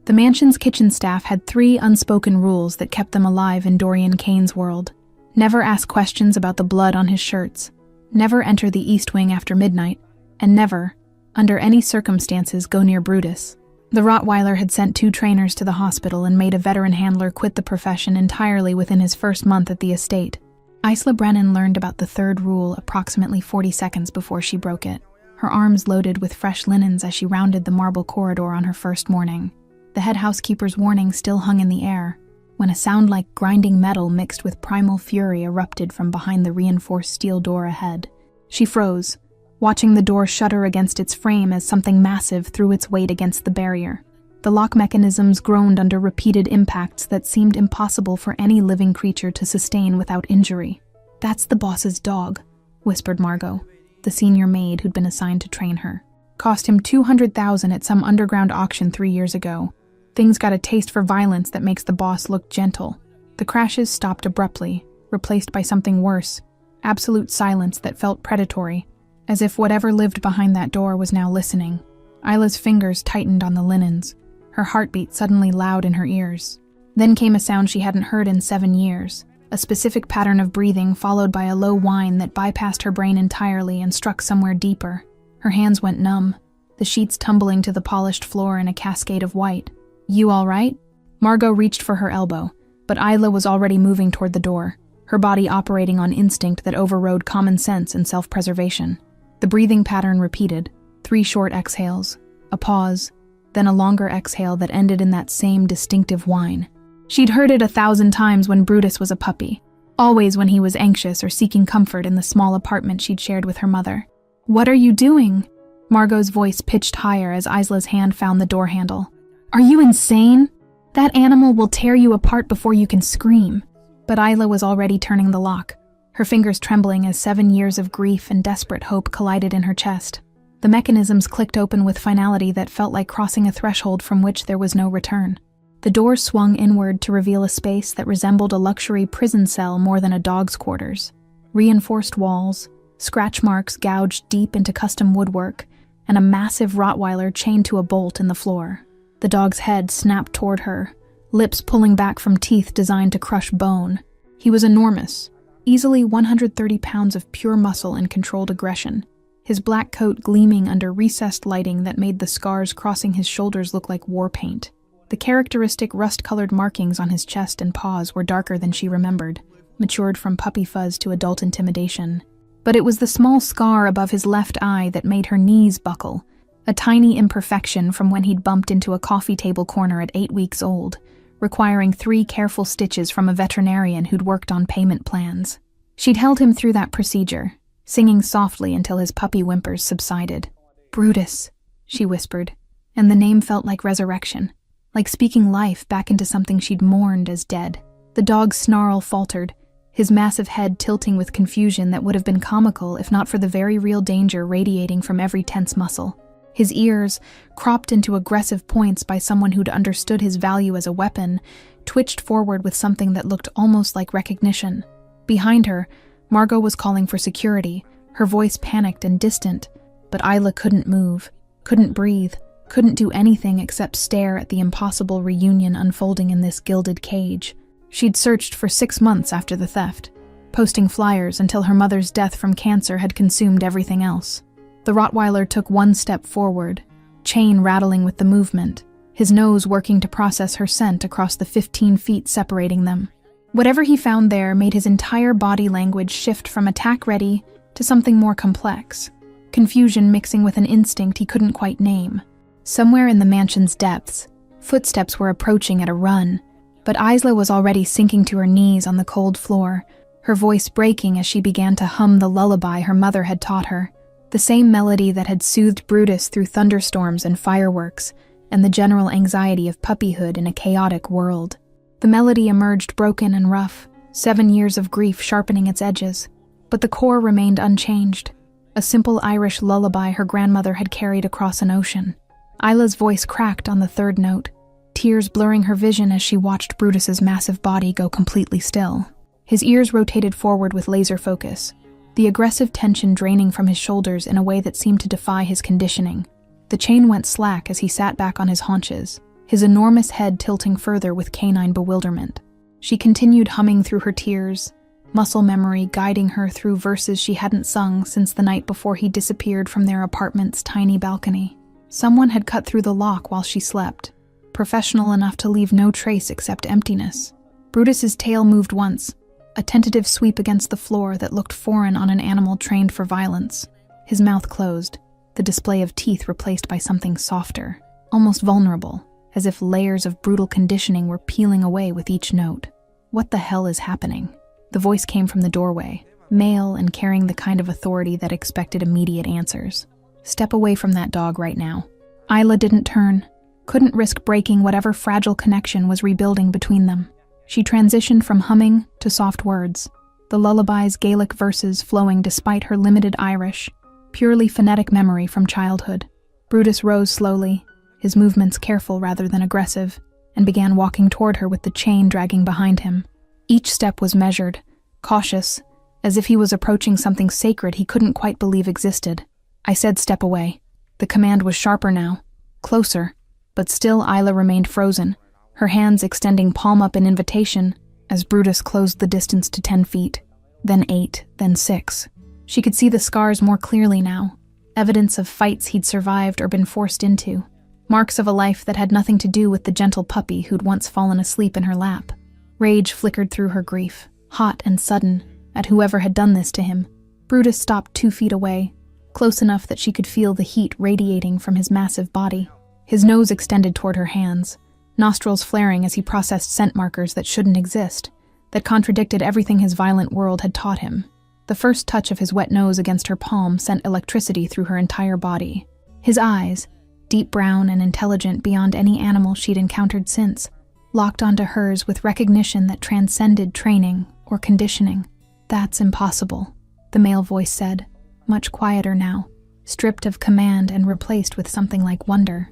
The mansion's kitchen staff had 3 unspoken rules that kept them alive in Dorian Kane's world. Never ask questions about the blood on his shirts, never enter the East Wing after midnight, and never, under any circumstances, go near Brutus. The Rottweiler had sent 2 trainers to the hospital and made a veteran handler quit the profession entirely within his first month at the estate. Isla Brennan learned about the 3rd rule approximately 40 seconds before she broke it, her arms loaded with fresh linens as she rounded the marble corridor on her first morning. The head housekeeper's warning still hung in the air, when a sound like grinding metal mixed with primal fury erupted from behind the reinforced steel door ahead. She froze, watching the door shudder against its frame as something massive threw its weight against the barrier. The lock mechanisms groaned under repeated impacts that seemed impossible for any living creature to sustain without injury. "That's the boss's dog," whispered Margot, the senior maid who'd been assigned to train her. "Cost him $200,000 at some underground auction 3 years ago. Things got a taste for violence that makes the boss look gentle." The crashes stopped abruptly, replaced by something worse, absolute silence that felt predatory, as if whatever lived behind that door was now listening. Isla's fingers tightened on the linens, her heartbeat suddenly loud in her ears. Then came a sound she hadn't heard in 7 years, a specific pattern of breathing followed by a low whine that bypassed her brain entirely and struck somewhere deeper. Her hands went numb, the sheets tumbling to the polished floor in a cascade of white. "You all right?" Margot reached for her elbow, but Isla was already moving toward the door, her body operating on instinct that overrode common sense and self-preservation. The breathing pattern repeated, 3 short exhales, a pause, then a longer exhale that ended in that same distinctive whine. She'd heard it 1,000 times when Brutus was a puppy, always when he was anxious or seeking comfort in the small apartment she'd shared with her mother. "What are you doing?" Margot's voice pitched higher as Isla's hand found the door handle. "Are you insane? That animal will tear you apart before you can scream." But Isla was already turning the lock, her fingers trembling as 7 years of grief and desperate hope collided in her chest. The mechanisms clicked open with finality that felt like crossing a threshold from which there was no return. The door swung inward to reveal a space that resembled a luxury prison cell more than a dog's quarters. Reinforced walls, scratch marks gouged deep into custom woodwork, and a massive Rottweiler chained to a bolt in the floor. The dog's head snapped toward her, lips pulling back from teeth designed to crush bone. He was enormous, easily 130 pounds of pure muscle and controlled aggression, his black coat gleaming under recessed lighting that made the scars crossing his shoulders look like war paint. The characteristic rust-colored markings on his chest and paws were darker than she remembered, matured from puppy fuzz to adult intimidation. But it was the small scar above his left eye that made her knees buckle, a tiny imperfection from when he'd bumped into a coffee table corner at 8 weeks old, requiring 3 careful stitches from a veterinarian who'd worked on payment plans. She'd held him through that procedure, singing softly until his puppy whimpers subsided. "Brutus," she whispered, and the name felt like resurrection, like speaking life back into something she'd mourned as dead. The dog's snarl faltered, his massive head tilting with confusion that would have been comical if not for the very real danger radiating from every tense muscle. His ears, cropped into aggressive points by someone who'd understood his value as a weapon, twitched forward with something that looked almost like recognition. Behind her, Margot was calling for security, her voice panicked and distant, but Isla couldn't move, couldn't breathe, couldn't do anything except stare at the impossible reunion unfolding in this gilded cage. She'd searched for 6 months after the theft, posting flyers until her mother's death from cancer had consumed everything else. The Rottweiler took 1 step forward, chain rattling with the movement, his nose working to process her scent across the 15 feet separating them. Whatever he found there made his entire body language shift from attack-ready to something more complex, confusion mixing with an instinct he couldn't quite name. Somewhere in the mansion's depths, footsteps were approaching at a run, but Isla was already sinking to her knees on the cold floor, her voice breaking as she began to hum the lullaby her mother had taught her, the same melody that had soothed Brutus through thunderstorms and fireworks, and the general anxiety of puppyhood in a chaotic world. The melody emerged broken and rough, 7 years of grief sharpening its edges, but the core remained unchanged, a simple Irish lullaby her grandmother had carried across an ocean. Isla's voice cracked on the 3rd note, tears blurring her vision as she watched Brutus's massive body go completely still. His ears rotated forward with laser focus, the aggressive tension draining from his shoulders in a way that seemed to defy his conditioning. The chain went slack as he sat back on his haunches, his enormous head tilting further with canine bewilderment. She continued humming through her tears, muscle memory guiding her through verses she hadn't sung since the night before he disappeared from their apartment's tiny balcony. Someone had cut through the lock while she slept, professional enough to leave no trace except emptiness. Brutus's tail moved once, a tentative sweep against the floor that looked foreign on an animal trained for violence. His mouth closed, the display of teeth replaced by something softer, almost vulnerable, as if layers of brutal conditioning were peeling away with each note. What the hell is happening? The voice came from the doorway, male and carrying the kind of authority that expected immediate answers. Step away from that dog right now. Isla didn't turn, couldn't risk breaking whatever fragile connection was rebuilding between them. She transitioned from humming to soft words, the lullaby's Gaelic verses flowing despite her limited Irish, purely phonetic memory from childhood. Brutus rose slowly, his movements careful rather than aggressive, and began walking toward her with the chain dragging behind him. Each step was measured, cautious, as if he was approaching something sacred he couldn't quite believe existed. I said step away. The command was sharper now, closer, but still Isla remained frozen, her hands extending palm up in invitation as Brutus closed the distance to 10 feet, then 8, then 6. She could see the scars more clearly now, evidence of fights he'd survived or been forced into, marks of a life that had nothing to do with the gentle puppy who'd once fallen asleep in her lap. Rage flickered through her grief, hot and sudden, at whoever had done this to him. Brutus stopped 2 feet away, close enough that she could feel the heat radiating from his massive body. His nose extended toward her hands, nostrils flaring as he processed scent markers that shouldn't exist, that contradicted everything his violent world had taught him. The first touch of his wet nose against her palm sent electricity through her entire body. His eyes, deep brown and intelligent beyond any animal she'd encountered since, locked onto hers with recognition that transcended training or conditioning. "That's impossible," the male voice said, much quieter now, stripped of command and replaced with something like wonder.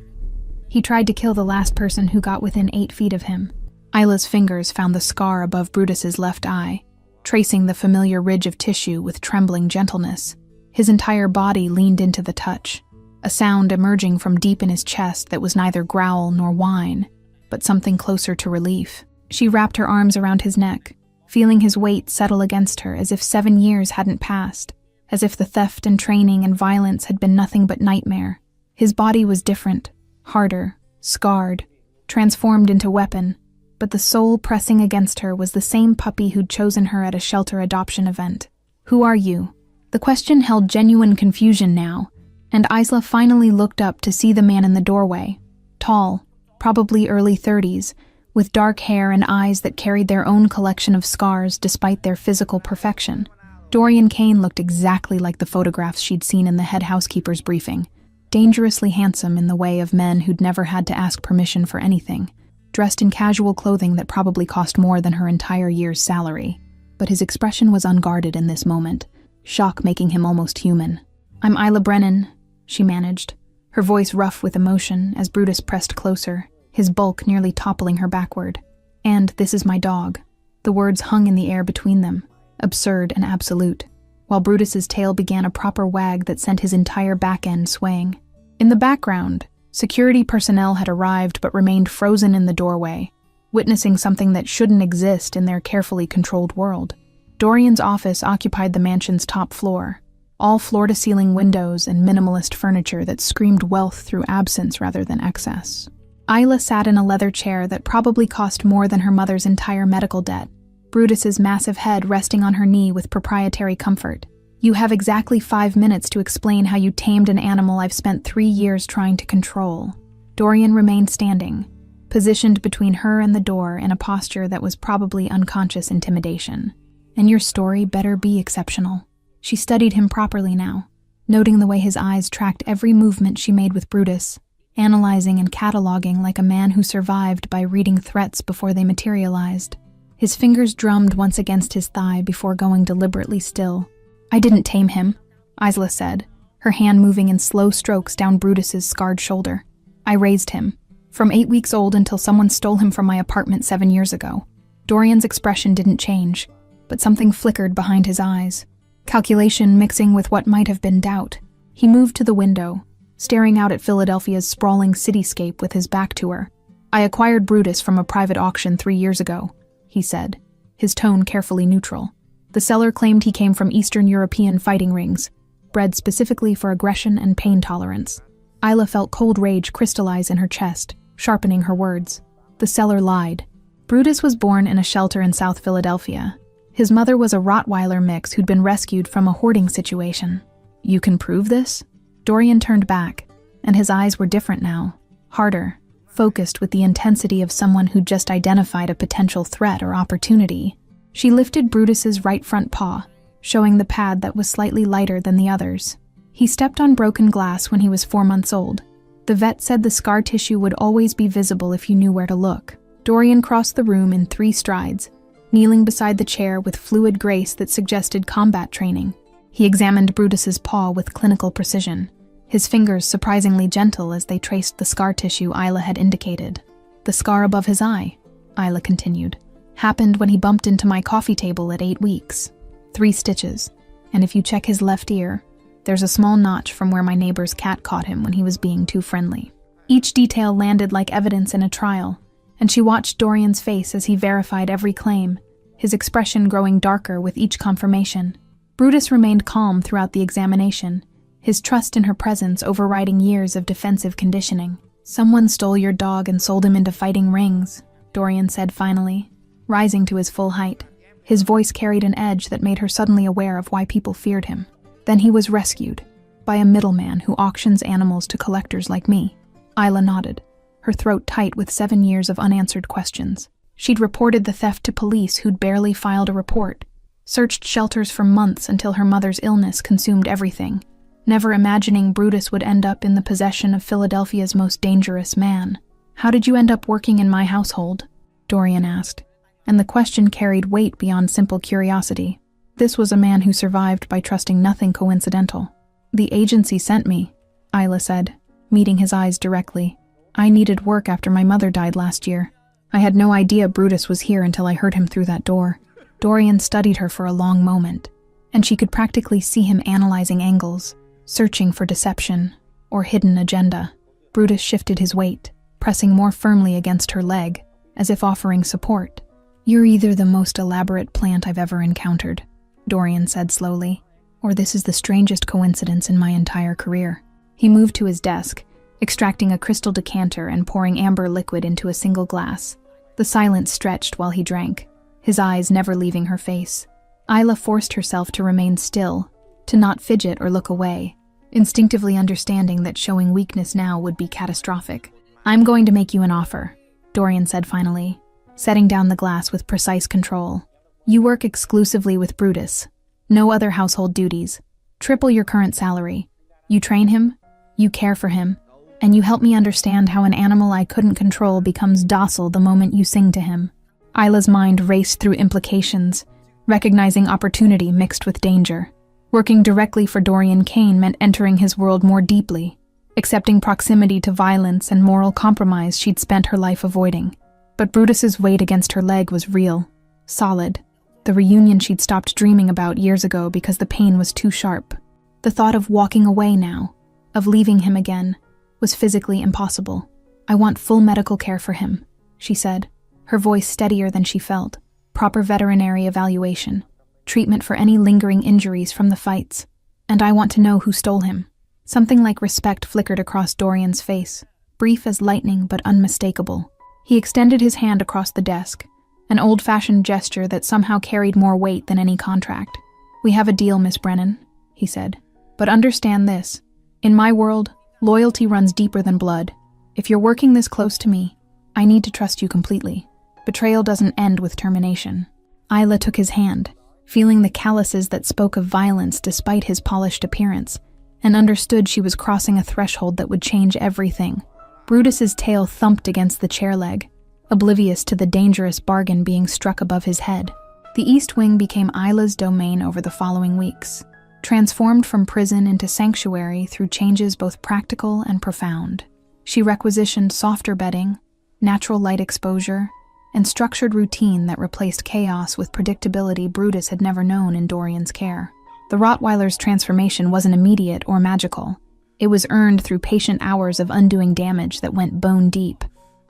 He tried to kill the last person who got within 8 feet of him. Isla's fingers found the scar above Brutus's left eye, tracing the familiar ridge of tissue with trembling gentleness. His entire body leaned into the touch, a sound emerging from deep in his chest that was neither growl nor whine, but something closer to relief. She wrapped her arms around his neck, feeling his weight settle against her as if 7 years hadn't passed, as if the theft and training and violence had been nothing but nightmare. His body was different, harder, scarred, transformed into weapon, but the soul pressing against her was the same puppy who'd chosen her at a shelter adoption event. "Who are you?" The question held genuine confusion now, and Isla finally looked up to see the man in the doorway, tall, probably early 30s, with dark hair and eyes that carried their own collection of scars despite their physical perfection. Dorian Kane looked exactly like the photographs she'd seen in the head housekeeper's briefing, dangerously handsome in the way of men who'd never had to ask permission for anything, dressed in casual clothing that probably cost more than her entire year's salary. But his expression was unguarded in this moment, shock making him almost human. "I'm Isla Brennan," she managed, her voice rough with emotion as Brutus pressed closer, his bulk nearly toppling her backward. "And this is my dog." The words hung in the air between them, absurd and absolute, while Brutus's tail began a proper wag that sent his entire back end swaying. In the background, security personnel had arrived but remained frozen in the doorway, witnessing something that shouldn't exist in their carefully controlled world. Dorian's office occupied the mansion's top floor, all floor-to-ceiling windows and minimalist furniture that screamed wealth through absence rather than excess. Isla sat in a leather chair that probably cost more than her mother's entire medical debt, Brutus's massive head resting on her knee with proprietary comfort. "You have exactly 5 minutes to explain how you tamed an animal I've spent 3 years trying to control." Dorian remained standing, positioned between her and the door in a posture that was probably unconscious intimidation. "And your story better be exceptional." She studied him properly now, noting the way his eyes tracked every movement she made with Brutus, analyzing and cataloging like a man who survived by reading threats before they materialized. His fingers drummed once against his thigh before going deliberately still. "I didn't tame him," Isla said, her hand moving in slow strokes down Brutus's scarred shoulder. "I raised him, from 8 weeks old until someone stole him from my apartment 7 years ago." Dorian's expression didn't change, but something flickered behind his eyes, calculation mixing with what might have been doubt. He moved to the window, staring out at Philadelphia's sprawling cityscape with his back to her, "I acquired Brutus from a private auction 3 years ago," he said, his tone carefully neutral. The seller claimed he came from Eastern European fighting rings, bred specifically for aggression and pain tolerance. Isla felt cold rage crystallize in her chest, sharpening her words. The seller lied. Brutus was born in a shelter in South Philadelphia. His mother was a Rottweiler mix who'd been rescued from a hoarding situation. "You can prove this?" Dorian turned back, and his eyes were different now, harder, focused with the intensity of someone who'd just identified a potential threat or opportunity. She lifted Brutus's right front paw, showing the pad that was slightly lighter than the others. He stepped on broken glass when he was 4 months old. The vet said the scar tissue would always be visible if you knew where to look. Dorian crossed the room in 3 strides, kneeling beside the chair with fluid grace that suggested combat training. He examined Brutus's paw with clinical precision, his fingers surprisingly gentle as they traced the scar tissue Isla had indicated. "The scar above his eye," Isla continued, "happened when he bumped into my coffee table at 8 weeks. 3 stitches, and if you check his left ear, there's a small notch from where my neighbor's cat caught him when he was being too friendly." Each detail landed like evidence in a trial, and she watched Dorian's face as he verified every claim, his expression growing darker with each confirmation. Brutus remained calm throughout the examination, his trust in her presence overriding years of defensive conditioning. "Someone stole your dog and sold him into fighting rings," Dorian said finally, rising to his full height. His voice carried an edge that made her suddenly aware of why people feared him. "Then he was rescued by a middleman who auctions animals to collectors like me." Isla nodded, her throat tight with 7 years of unanswered questions. She'd reported the theft to police who'd barely filed a report, searched shelters for months until her mother's illness consumed everything, never imagining Brutus would end up in the possession of Philadelphia's most dangerous man. "How did you end up working in my household?" Dorian asked, and the question carried weight beyond simple curiosity. This was a man who survived by trusting nothing coincidental. "The agency sent me," Isla said, meeting his eyes directly. "I needed work after my mother died last year. I had no idea Brutus was here until I heard him through that door." Dorian studied her for a long moment, and she could practically see him analyzing angles, searching for deception or hidden agenda. Brutus shifted his weight, pressing more firmly against her leg, as if offering support. "You're either the most elaborate plant I've ever encountered," Dorian said slowly, "or this is the strangest coincidence in my entire career." He moved to his desk, extracting a crystal decanter and pouring amber liquid into a single glass. The silence stretched while he drank, his eyes never leaving her face. Isla forced herself to remain still, to not fidget or look away, instinctively understanding that showing weakness now would be catastrophic. "I'm going to make you an offer," Dorian said finally, setting down the glass with precise control. "You work exclusively with Brutus. No other household duties. Triple your current salary. You train him, you care for him, and you help me understand how an animal I couldn't control becomes docile the moment you sing to him." Isla's mind raced through implications, recognizing opportunity mixed with danger. Working directly for Dorian Kane meant entering his world more deeply, accepting proximity to violence and moral compromise she'd spent her life avoiding. But Brutus's weight against her leg was real, solid, the reunion she'd stopped dreaming about years ago because the pain was too sharp. The thought of walking away now, of leaving him again, was physically impossible. "I want full medical care for him," she said, her voice steadier than she felt. "Proper veterinary evaluation, treatment for any lingering injuries from the fights, and I want to know who stole him." Something like respect flickered across Dorian's face, brief as lightning but unmistakable. He extended his hand across the desk, an old-fashioned gesture that somehow carried more weight than any contract. "We have a deal, Miss Brennan," he said. "But understand this. In my world, loyalty runs deeper than blood. If you're working this close to me, I need to trust you completely. Betrayal doesn't end with termination." Isla took his hand, feeling the calluses that spoke of violence despite his polished appearance, and understood she was crossing a threshold that would change everything. Brutus's tail thumped against the chair leg, oblivious to the dangerous bargain being struck above his head. The East Wing became Isla's domain over the following weeks, transformed from prison into sanctuary through changes both practical and profound. She requisitioned softer bedding, natural light exposure, and structured routine that replaced chaos with predictability Brutus had never known in Dorian's care. The Rottweiler's transformation wasn't immediate or magical. It was earned through patient hours of undoing damage that went bone deep.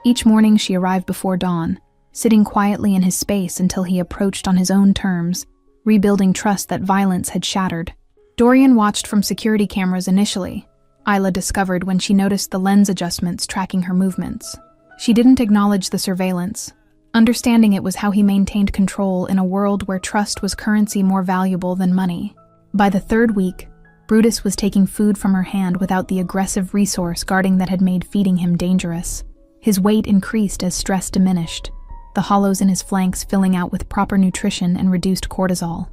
Each morning she arrived before dawn, sitting quietly in his space until he approached on his own terms, rebuilding trust that violence had shattered. Dorian watched from security cameras initially, Isla discovered when she noticed the lens adjustments tracking her movements. She didn't acknowledge the surveillance, understanding it was how he maintained control in a world where trust was currency more valuable than money. By the third week, Brutus was taking food from her hand without the aggressive resource guarding that had made feeding him dangerous. His weight increased as stress diminished, the hollows in his flanks filling out with proper nutrition and reduced cortisol.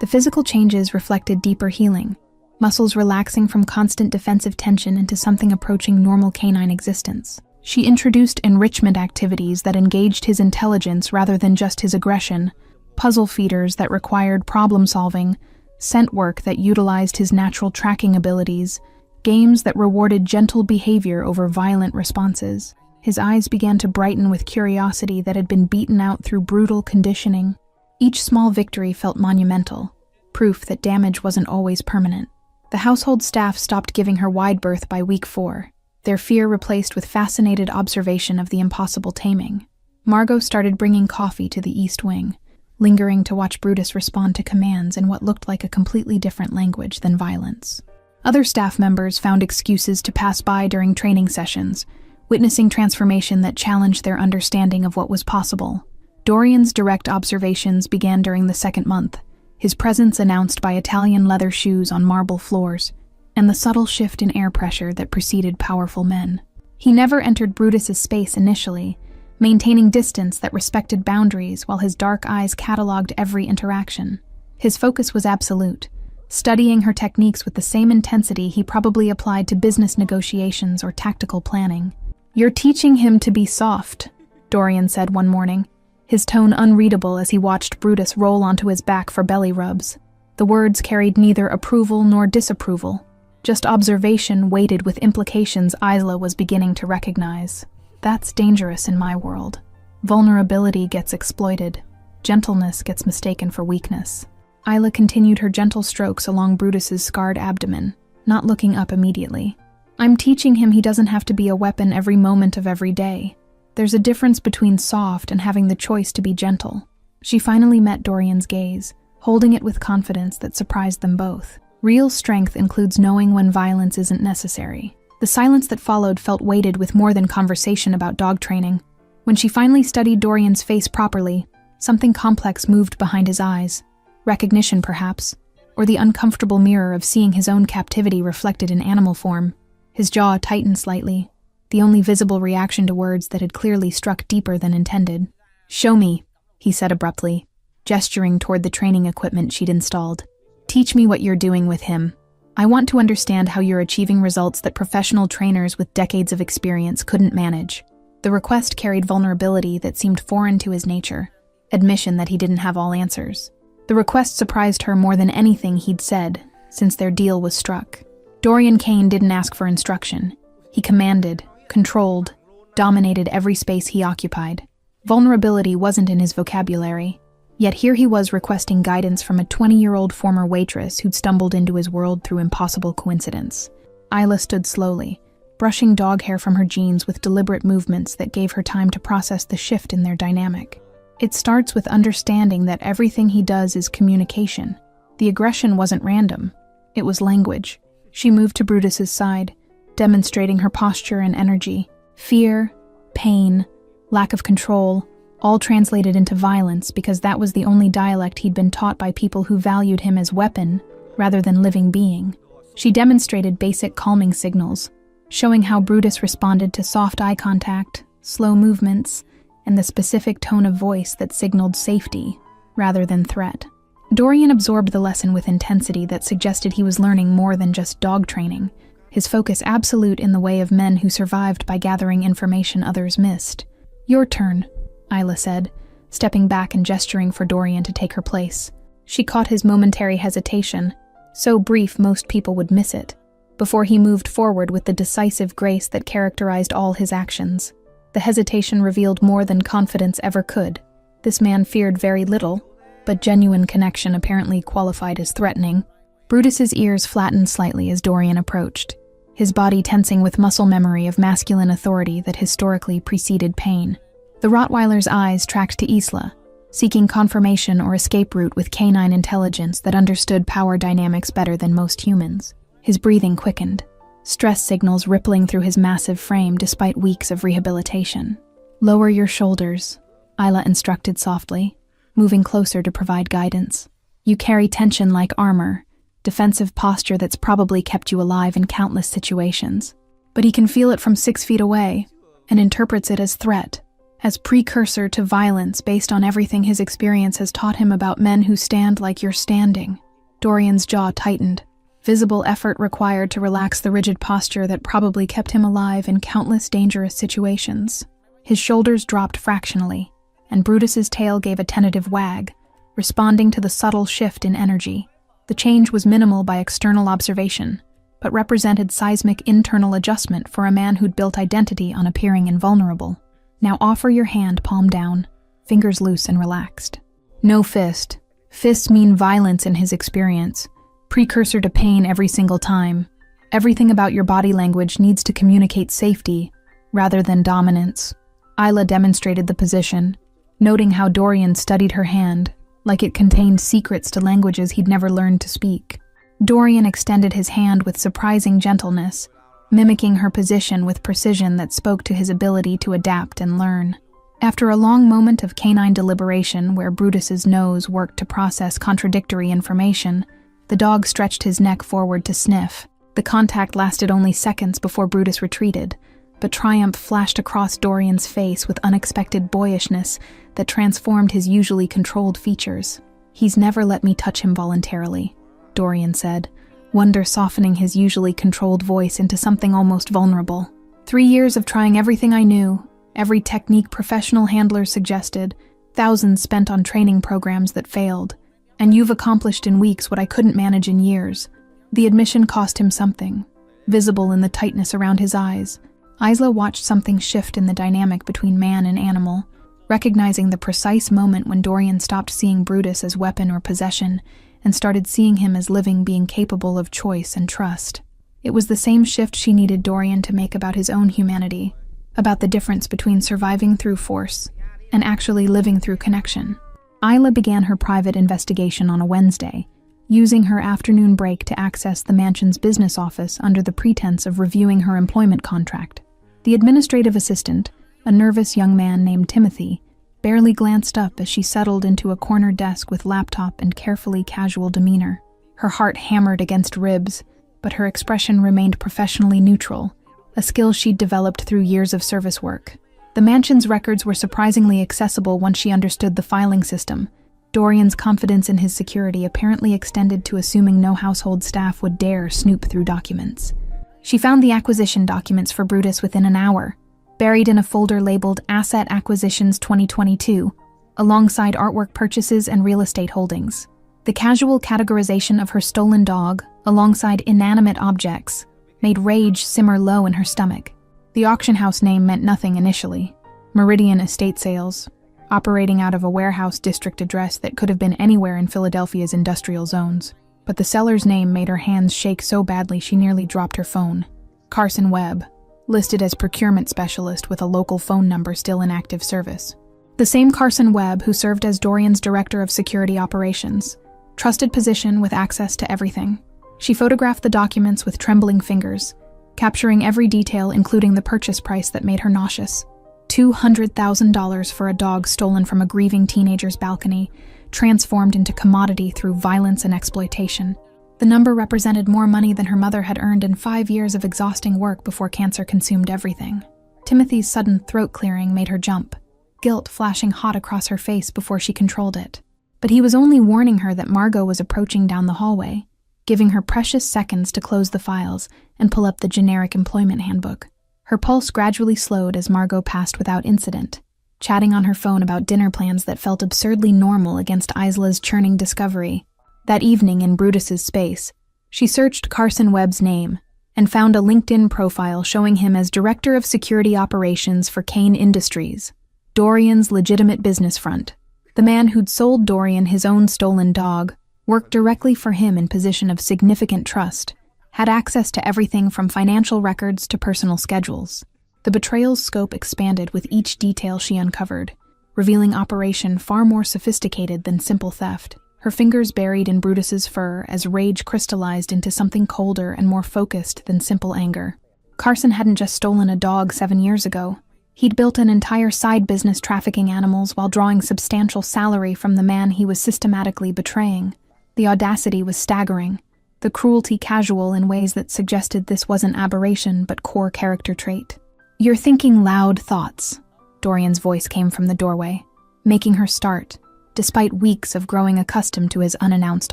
The physical changes reflected deeper healing, muscles relaxing from constant defensive tension into something approaching normal canine existence. She introduced enrichment activities that engaged his intelligence rather than just his aggression, puzzle feeders that required problem-solving, scent work that utilized his natural tracking abilities, games that rewarded gentle behavior over violent responses. His eyes began to brighten with curiosity that had been beaten out through brutal conditioning. Each small victory felt monumental, proof that damage wasn't always permanent. The household staff stopped giving her wide berth by week 4, their fear replaced with fascinated observation of the impossible taming. Margot started bringing coffee to the East Wing, lingering to watch Brutus respond to commands in what looked like a completely different language than violence. Other staff members found excuses to pass by during training sessions, witnessing transformation that challenged their understanding of what was possible. Dorian's direct observations began during the second month, his presence announced by Italian leather shoes on marble floors, and the subtle shift in air pressure that preceded powerful men. He never entered Brutus's space initially, maintaining distance that respected boundaries while his dark eyes catalogued every interaction. His focus was absolute, studying her techniques with the same intensity he probably applied to business negotiations or tactical planning. "You're teaching him to be soft," Dorian said one morning, his tone unreadable as he watched Brutus roll onto his back for belly rubs. The words carried neither approval nor disapproval, just observation weighted with implications Isla was beginning to recognize. That's dangerous in my world. Vulnerability gets exploited. Gentleness gets mistaken for weakness. Isla continued her gentle strokes along Brutus's scarred abdomen, not looking up immediately. "I'm teaching him he doesn't have to be a weapon every moment of every day. There's a difference between soft and having the choice to be gentle." She finally met Dorian's gaze, holding it with confidence that surprised them both. Real strength includes knowing when violence isn't necessary. The silence that followed felt weighted with more than conversation about dog training. When she finally studied Dorian's face properly, something complex moved behind his eyes. Recognition, perhaps, or the uncomfortable mirror of seeing his own captivity reflected in animal form. His jaw tightened slightly, the only visible reaction to words that had clearly struck deeper than intended. "Show me," he said abruptly, gesturing toward the training equipment she'd installed. "Teach me what you're doing with him. I want to understand how you're achieving results that professional trainers with decades of experience couldn't manage." The request carried vulnerability that seemed foreign to his nature, admission that he didn't have all answers. The request surprised her more than anything he'd said since their deal was struck. Dorian Kane didn't ask for instruction. He commanded, controlled, dominated every space he occupied. Vulnerability wasn't in his vocabulary, yet here he was requesting guidance from a 20-year-old former waitress who'd stumbled into his world through impossible coincidence. Isla stood slowly, brushing dog hair from her jeans with deliberate movements that gave her time to process the shift in their dynamic. It starts with understanding that everything he does is communication. The aggression wasn't random. It was language. She moved to Brutus's side, demonstrating her posture and energy. Fear, pain, lack of control, all translated into violence because that was the only dialect he'd been taught by people who valued him as weapon rather than living being. She demonstrated basic calming signals, showing how Brutus responded to soft eye contact, slow movements, and the specific tone of voice that signaled safety rather than threat. Dorian absorbed the lesson with intensity that suggested he was learning more than just dog training, his focus absolute in the way of men who survived by gathering information others missed. "Your turn," Isla said, stepping back and gesturing for Dorian to take her place. She caught his momentary hesitation, so brief most people would miss it, before he moved forward with the decisive grace that characterized all his actions. The hesitation revealed more than confidence ever could. This man feared very little, but genuine connection apparently qualified as threatening. Brutus's ears flattened slightly as Dorian approached, his body tensing with muscle memory of masculine authority that historically preceded pain. The Rottweiler's eyes tracked to Isla, seeking confirmation or escape route with canine intelligence that understood power dynamics better than most humans. His breathing quickened, stress signals rippling through his massive frame despite weeks of rehabilitation. "Lower your shoulders," Isla instructed softly, moving closer to provide guidance. "You carry tension like armor, defensive posture that's probably kept you alive in countless situations." But he can feel it from 6 feet away and interprets it as threat, as precursor to violence based on everything his experience has taught him about men who stand like you're standing. Dorian's jaw tightened, visible effort required to relax the rigid posture that probably kept him alive in countless dangerous situations. His shoulders dropped fractionally, and Brutus's tail gave a tentative wag, responding to the subtle shift in energy. The change was minimal by external observation, but represented seismic internal adjustment for a man who'd built identity on appearing invulnerable. "Now offer your hand palm down, fingers loose and relaxed." No fist. Fists mean violence in his experience, precursor to pain every single time. Everything about your body language needs to communicate safety rather than dominance. Isla demonstrated the position, noting how Dorian studied her hand, like it contained secrets to languages he'd never learned to speak. Dorian extended his hand with surprising gentleness, mimicking her position with precision that spoke to his ability to adapt and learn. After a long moment of canine deliberation where Brutus's nose worked to process contradictory information, the dog stretched his neck forward to sniff. The contact lasted only seconds before Brutus retreated, but triumph flashed across Dorian's face with unexpected boyishness that transformed his usually controlled features. "He's never let me touch him voluntarily," Dorian said, wonder softening his usually controlled voice into something almost vulnerable. "3 years of trying everything I knew, every technique professional handlers suggested, thousands spent on training programs that failed, and you've accomplished in weeks what I couldn't manage in years." The admission cost him something, visible in the tightness around his eyes. Isla watched something shift in the dynamic between man and animal, recognizing the precise moment when Dorian stopped seeing Brutus as weapon or possession and started seeing him as living being capable of choice and trust. It was the same shift she needed Dorian to make about his own humanity, about the difference between surviving through force and actually living through connection. Isla began her private investigation on a Wednesday, using her afternoon break to access the mansion's business office under the pretense of reviewing her employment contract. The administrative assistant, a nervous young man named Timothy, barely glanced up as she settled into a corner desk with laptop and carefully casual demeanor. Her heart hammered against ribs, but her expression remained professionally neutral, a skill she'd developed through years of service work. The mansion's records were surprisingly accessible once she understood the filing system. Dorian's confidence in his security apparently extended to assuming no household staff would dare snoop through documents. She found the acquisition documents for Brutus within an hour, buried in a folder labeled Asset Acquisitions 2022, alongside artwork purchases and real estate holdings. The casual categorization of her stolen dog, alongside inanimate objects, made rage simmer low in her stomach. The auction house name meant nothing initially. Meridian Estate Sales, operating out of a warehouse district address that could have been anywhere in Philadelphia's industrial zones. But the seller's name made her hands shake so badly she nearly dropped her phone. Carson Webb, listed as procurement specialist with a local phone number still in active service. The same Carson Webb who served as Dorian's director of security operations. Trusted position with access to everything. She photographed the documents with trembling fingers, capturing every detail including the purchase price that made her nauseous. $200,000 for a dog stolen from a grieving teenager's balcony, transformed into commodity through violence and exploitation. The number represented more money than her mother had earned in 5 years of exhausting work before cancer consumed everything. Timothy's sudden throat clearing made her jump, guilt flashing hot across her face before she controlled it. But he was only warning her that Margot was approaching down the hallway, giving her precious seconds to close the files and pull up the generic employment handbook. Her pulse gradually slowed as Margot passed without incident, chatting on her phone about dinner plans that felt absurdly normal against Isla's churning discovery. That evening in Brutus's space, she searched Carson Webb's name and found a LinkedIn profile showing him as Director of Security Operations for Kane Industries, Dorian's legitimate business front. The man who'd sold Dorian his own stolen dog worked directly for him in position of significant trust, had access to everything from financial records to personal schedules. The betrayal's scope expanded with each detail she uncovered, revealing operation far more sophisticated than simple theft. Her fingers buried in Brutus's fur as rage crystallized into something colder and more focused than simple anger. Carson hadn't just stolen a dog 7 years ago. He'd built an entire side business trafficking animals while drawing substantial salary from the man he was systematically betraying. The audacity was staggering, the cruelty casual in ways that suggested this wasn't aberration but core character trait. "You're thinking loud thoughts," Dorian's voice came from the doorway, making her start, despite weeks of growing accustomed to his unannounced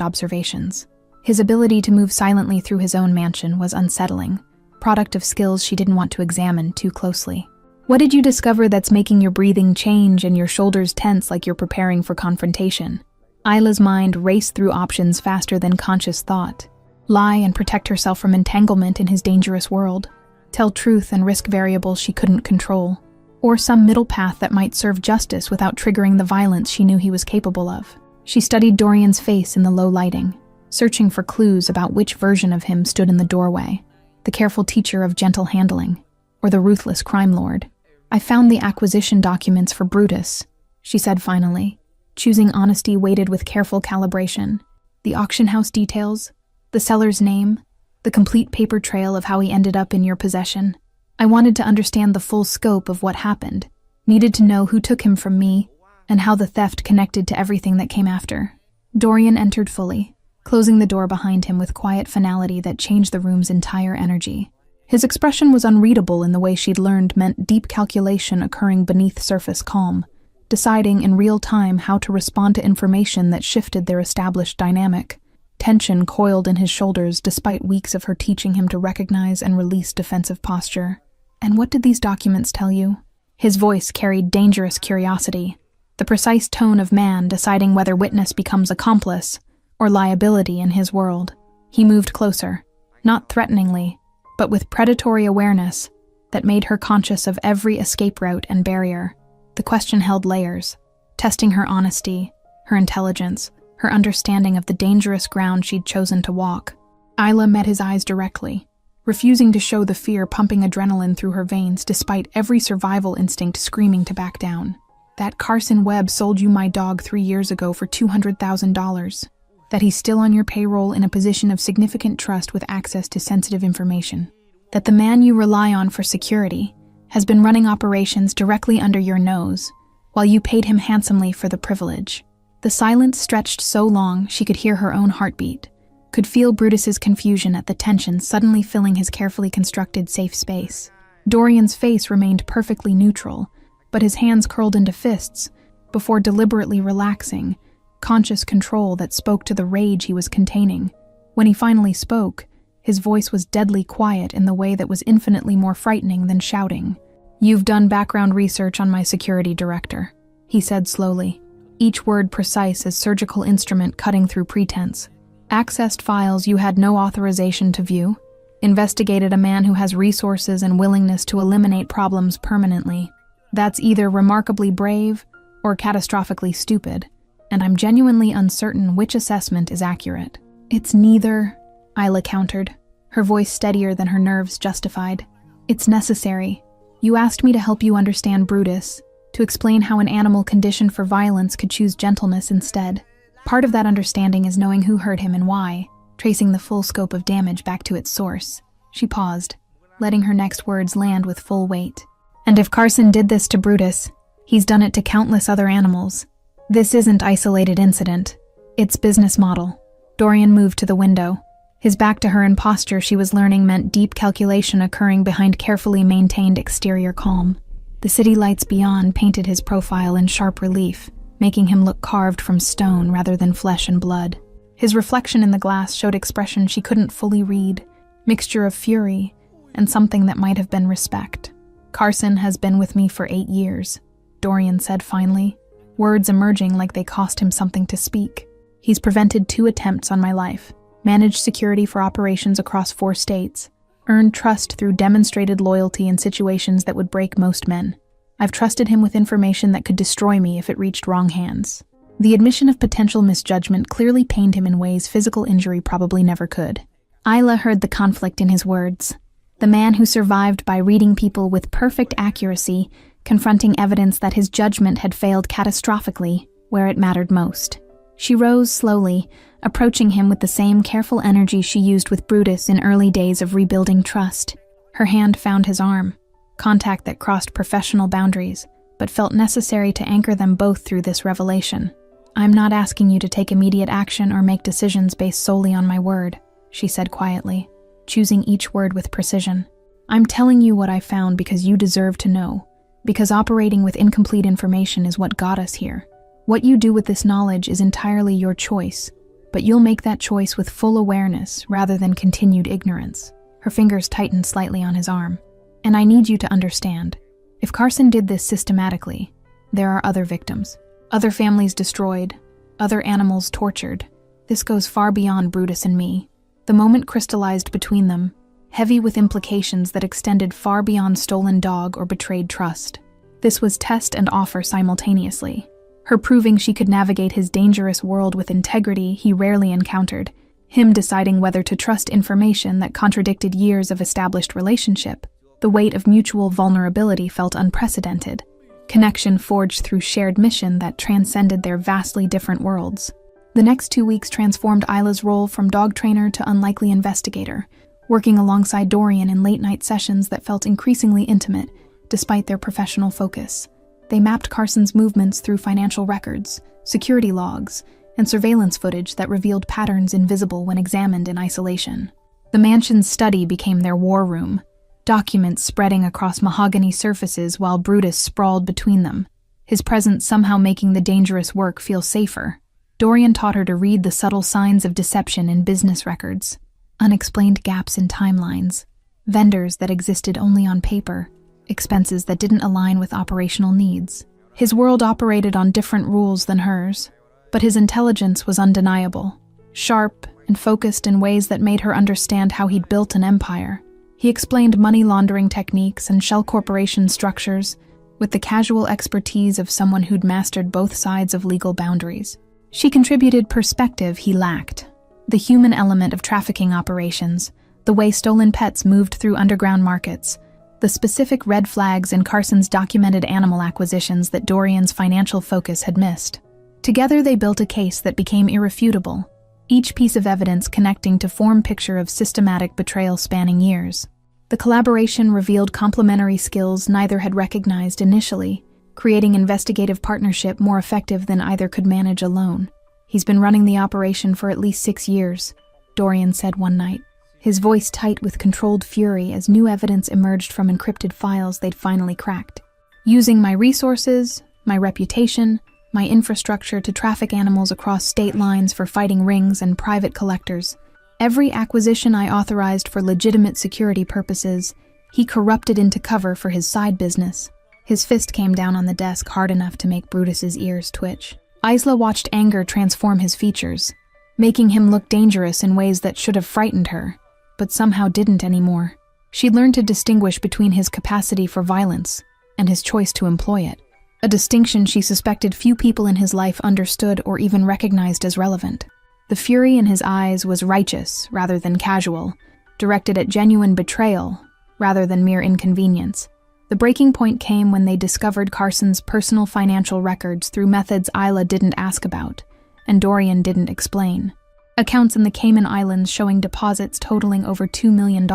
observations. His ability to move silently through his own mansion was unsettling, product of skills she didn't want to examine too closely. "What did you discover that's making your breathing change and your shoulders tense like you're preparing for confrontation?" Isla's mind raced through options faster than conscious thought. Lie and protect herself from entanglement in his dangerous world. Tell truth and risk variables she couldn't control. Or some middle path that might serve justice without triggering the violence she knew he was capable of. She studied Dorian's face in the low lighting, searching for clues about which version of him stood in the doorway. The careful teacher of gentle handling, or the ruthless crime lord. "I found the acquisition documents for Brutus," she said finally, choosing honesty weighted with careful calibration. "The auction house details, the seller's name, the complete paper trail of how he ended up in your possession. I wanted to understand the full scope of what happened, needed to know who took him from me, and how the theft connected to everything that came after." Dorian entered fully, closing the door behind him with quiet finality that changed the room's entire energy. His expression was unreadable in the way she'd learned meant deep calculation occurring beneath surface calm, deciding in real time how to respond to information that shifted their established dynamic. Tension coiled in his shoulders despite weeks of her teaching him to recognize and release defensive posture. "And what did these documents tell you?" His voice carried dangerous curiosity, the precise tone of man deciding whether witness becomes accomplice or liability in his world. He moved closer, not threateningly, but with predatory awareness that made her conscious of every escape route and barrier. The question held layers, testing her honesty, her intelligence, her understanding of the dangerous ground she'd chosen to walk. Isla met his eyes directly, refusing to show the fear pumping adrenaline through her veins despite every survival instinct screaming to back down. "That Carson Webb sold you my dog 3 years ago for $200,000. That he's still on your payroll in a position of significant trust with access to sensitive information. That the man you rely on for security has been running operations directly under your nose, while you paid him handsomely for the privilege." The silence stretched so long she could hear her own heartbeat, could feel Brutus's confusion at the tension suddenly filling his carefully constructed safe space. Dorian's face remained perfectly neutral, but his hands curled into fists before deliberately relaxing, conscious control that spoke to the rage he was containing. When he finally spoke, his voice was deadly quiet in the way that was infinitely more frightening than shouting. "You've done background research on my security director," he said slowly, each word precise as surgical instrument cutting through pretense. "Accessed files you had no authorization to view, investigated a man who has resources and willingness to eliminate problems permanently. That's either remarkably brave or catastrophically stupid, and I'm genuinely uncertain which assessment is accurate." "It's neither," Isla countered, her voice steadier than her nerves justified. "It's necessary. You asked me to help you understand Brutus, to explain how an animal conditioned for violence could choose gentleness instead. Part of that understanding is knowing who hurt him and why, tracing the full scope of damage back to its source." She paused, letting her next words land with full weight. "And if Carson did this to Brutus, he's done it to countless other animals. This isn't isolated incident. It's business model." Dorian moved to the window. His back to her and posture she was learning meant deep calculation occurring behind carefully maintained exterior calm. The city lights beyond painted his profile in sharp relief, making him look carved from stone rather than flesh and blood. His reflection in the glass showed expression she couldn't fully read, mixture of fury and something that might have been respect. "Carson has been with me for 8 years, Dorian said finally, words emerging like they cost him something to speak. "He's prevented 2 attempts on my life, managed security for operations across 4 states, earned trust through demonstrated loyalty in situations that would break most men. I've trusted him with information that could destroy me if it reached wrong hands." The admission of potential misjudgment clearly pained him in ways physical injury probably never could. Isla heard the conflict in his words. The man who survived by reading people with perfect accuracy, confronting evidence that his judgment had failed catastrophically where it mattered most. She rose slowly, approaching him with the same careful energy she used with Brutus in early days of rebuilding trust. Her hand found his arm, contact that crossed professional boundaries, but felt necessary to anchor them both through this revelation. "I'm not asking you to take immediate action or make decisions based solely on my word," she said quietly, choosing each word with precision. "I'm telling you what I found because you deserve to know, because operating with incomplete information is what got us here. What you do with this knowledge is entirely your choice, but you'll make that choice with full awareness rather than continued ignorance." Her fingers tightened slightly on his arm. "And I need you to understand. If Carson did this systematically, there are other victims, other families destroyed, other animals tortured. This goes far beyond Brutus and me." The moment crystallized between them, heavy with implications that extended far beyond stolen dog or betrayed trust. This was test and offer simultaneously. Her proving she could navigate his dangerous world with integrity he rarely encountered, him deciding whether to trust information that contradicted years of established relationship. The weight of mutual vulnerability felt unprecedented. Connection forged through shared mission that transcended their vastly different worlds. The next 2 weeks transformed Isla's role from dog trainer to unlikely investigator, working alongside Dorian in late-night sessions that felt increasingly intimate, despite their professional focus. They mapped Carson's movements through financial records, security logs, and surveillance footage that revealed patterns invisible when examined in isolation. The mansion's study became their war room, documents spreading across mahogany surfaces while Brutus sprawled between them, his presence somehow making the dangerous work feel safer. Dorian taught her to read the subtle signs of deception in business records, unexplained gaps in timelines, vendors that existed only on paper, expenses that didn't align with operational needs. His world operated on different rules than hers, but his intelligence was undeniable, sharp and focused in ways that made her understand how he'd built an empire. He explained money laundering techniques and shell corporation structures with the casual expertise of someone who'd mastered both sides of legal boundaries. She contributed perspective he lacked, the human element of trafficking operations, the way stolen pets moved through underground markets, the specific red flags in Carson's documented animal acquisitions that Dorian's financial focus had missed. Together they built a case that became irrefutable, each piece of evidence connecting to form picture of systematic betrayal spanning years. The collaboration revealed complementary skills neither had recognized initially, creating investigative partnership more effective than either could manage alone. "He's been running the operation for at least 6 years, Dorian said one night, his voice tight with controlled fury as new evidence emerged from encrypted files they'd finally cracked. "Using my resources, my reputation, my infrastructure to traffic animals across state lines for fighting rings and private collectors. Every acquisition I authorized for legitimate security purposes, he corrupted into cover for his side business." His fist came down on the desk hard enough to make Brutus's ears twitch. Isla watched anger transform his features, making him look dangerous in ways that should have frightened her, but somehow didn't anymore. She'd learned to distinguish between his capacity for violence and his choice to employ it, a distinction she suspected few people in his life understood or even recognized as relevant. The fury in his eyes was righteous rather than casual, directed at genuine betrayal rather than mere inconvenience. The breaking point came when they discovered Carson's personal financial records through methods Isla didn't ask about, and Dorian didn't explain. Accounts in the Cayman Islands showing deposits totaling over $2 million,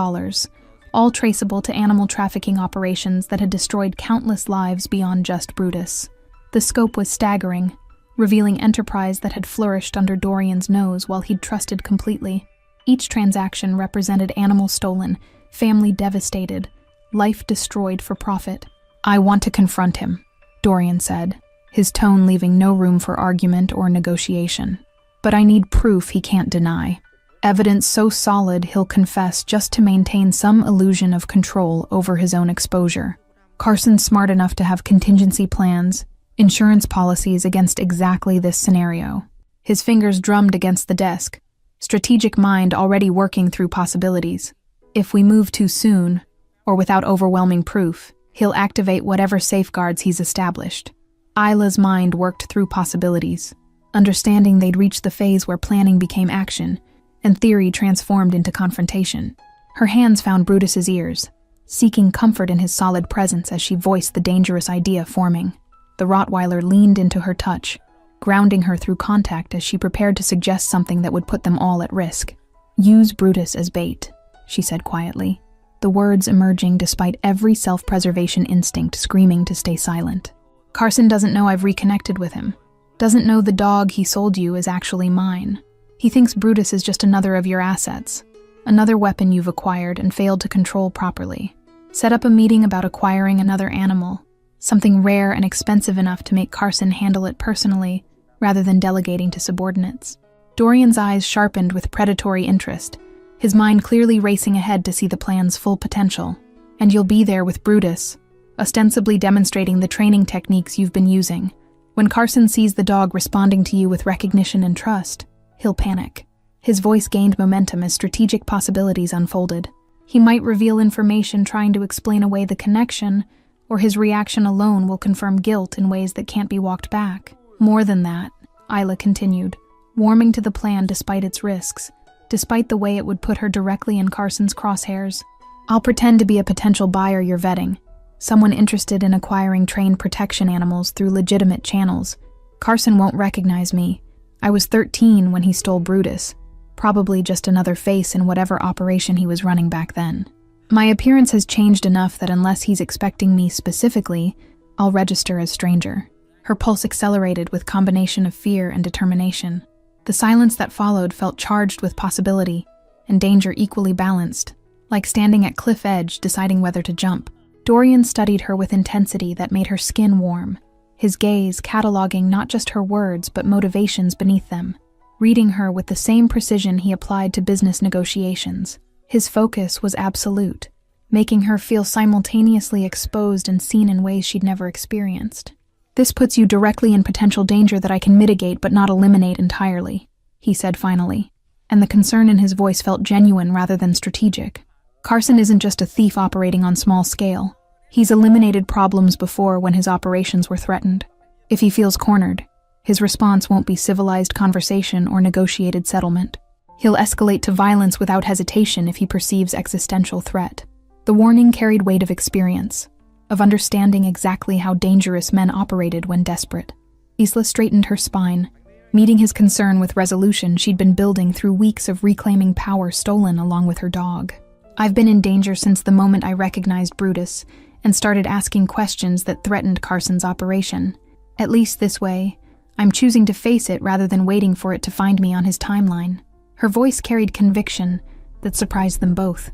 all traceable to animal trafficking operations that had destroyed countless lives beyond just Brutus. The scope was staggering, revealing enterprise that had flourished under Dorian's nose while he'd trusted completely. Each transaction represented animal stolen, family devastated, life destroyed for profit. "I want to confront him," Dorian said, his tone leaving no room for argument or negotiation. "But I need proof he can't deny. Evidence so solid he'll confess just to maintain some illusion of control over his own exposure. Carson's smart enough to have contingency plans, insurance policies against exactly this scenario." His fingers drummed against the desk, strategic mind already working through possibilities. "If we move too soon, or without overwhelming proof, he'll activate whatever safeguards he's established." Isla's mind worked through possibilities. Understanding they'd reached the phase where planning became action, and theory transformed into confrontation. Her hands found Brutus's ears, seeking comfort in his solid presence as she voiced the dangerous idea forming. The Rottweiler leaned into her touch, grounding her through contact as she prepared to suggest something that would put them all at risk. "Use Brutus as bait," she said quietly, the words emerging despite every self-preservation instinct screaming to stay silent. "Carson doesn't know I've reconnected with him. Doesn't know the dog he sold you is actually mine. He thinks Brutus is just another of your assets, another weapon you've acquired and failed to control properly. Set up a meeting about acquiring another animal, something rare and expensive enough to make Carson handle it personally, rather than delegating to subordinates." Dorian's eyes sharpened with predatory interest, his mind clearly racing ahead to see the plan's full potential. "And you'll be there with Brutus, ostensibly demonstrating the training techniques you've been using. When Carson sees the dog responding to you with recognition and trust, he'll panic." His voice gained momentum as strategic possibilities unfolded. He might reveal information trying to explain away the connection, or his reaction alone will confirm guilt in ways that can't be walked back. "More than that," Isla continued, warming to the plan despite its risks, despite the way it would put her directly in Carson's crosshairs. "I'll pretend to be a potential buyer you're vetting, someone interested in acquiring trained protection animals through legitimate channels. Carson won't recognize me. I was 13 when he stole Brutus, probably just another face in whatever operation he was running back then. My appearance has changed enough that unless he's expecting me specifically, I'll register as stranger." Her pulse accelerated with combination of fear and determination. The silence that followed felt charged with possibility, and danger equally balanced, like standing at cliff edge deciding whether to jump. Dorian studied her with intensity that made her skin warm, his gaze cataloging not just her words but motivations beneath them, reading her with the same precision he applied to business negotiations. His focus was absolute, making her feel simultaneously exposed and seen in ways she'd never experienced. "This puts you directly in potential danger that I can mitigate but not eliminate entirely," he said finally, and the concern in his voice felt genuine rather than strategic. "Carson isn't just a thief operating on small scale. He's eliminated problems before when his operations were threatened. If he feels cornered, his response won't be civilized conversation or negotiated settlement. He'll escalate to violence without hesitation if he perceives existential threat." The warning carried weight of experience, of understanding exactly how dangerous men operated when desperate. Isla straightened her spine, meeting his concern with resolution she'd been building through weeks of reclaiming power stolen along with her dog. "I've been in danger since the moment I recognized Brutus and started asking questions that threatened Carson's operation. At least this way, I'm choosing to face it rather than waiting for it to find me on his timeline." Her voice carried conviction that surprised them both.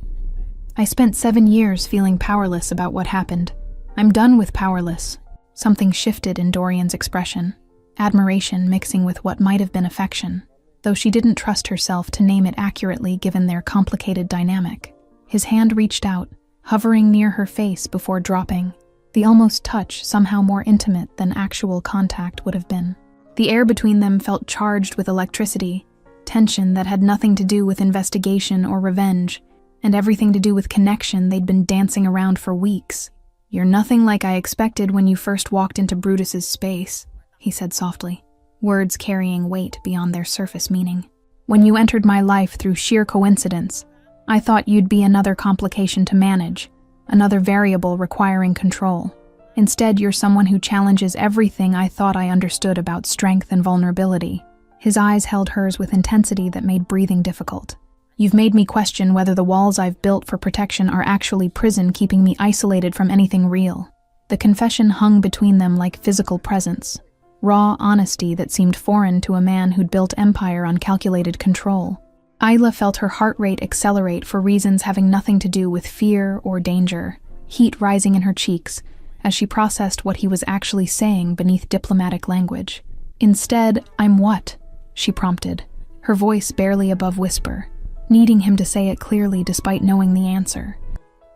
"I spent 7 years feeling powerless about what happened. I'm done with powerless." Something shifted in Dorian's expression, admiration mixing with what might have been affection, though she didn't trust herself to name it accurately given their complicated dynamic. His hand reached out, hovering near her face before dropping, the almost touch somehow more intimate than actual contact would have been. The air between them felt charged with electricity, tension that had nothing to do with investigation or revenge, and everything to do with connection they'd been dancing around for weeks. "You're nothing like I expected when you first walked into Brutus's space," he said softly, words carrying weight beyond their surface meaning. "When you entered my life through sheer coincidence, I thought you'd be another complication to manage, another variable requiring control. Instead, you're someone who challenges everything I thought I understood about strength and vulnerability." His eyes held hers with intensity that made breathing difficult. "You've made me question whether the walls I've built for protection are actually prison keeping me isolated from anything real." The confession hung between them like physical presence, raw honesty that seemed foreign to a man who'd built empire on calculated control. Isla felt her heart rate accelerate for reasons having nothing to do with fear or danger, heat rising in her cheeks as she processed what he was actually saying beneath diplomatic language. "Instead, I'm what?" she prompted, her voice barely above whisper, needing him to say it clearly despite knowing the answer.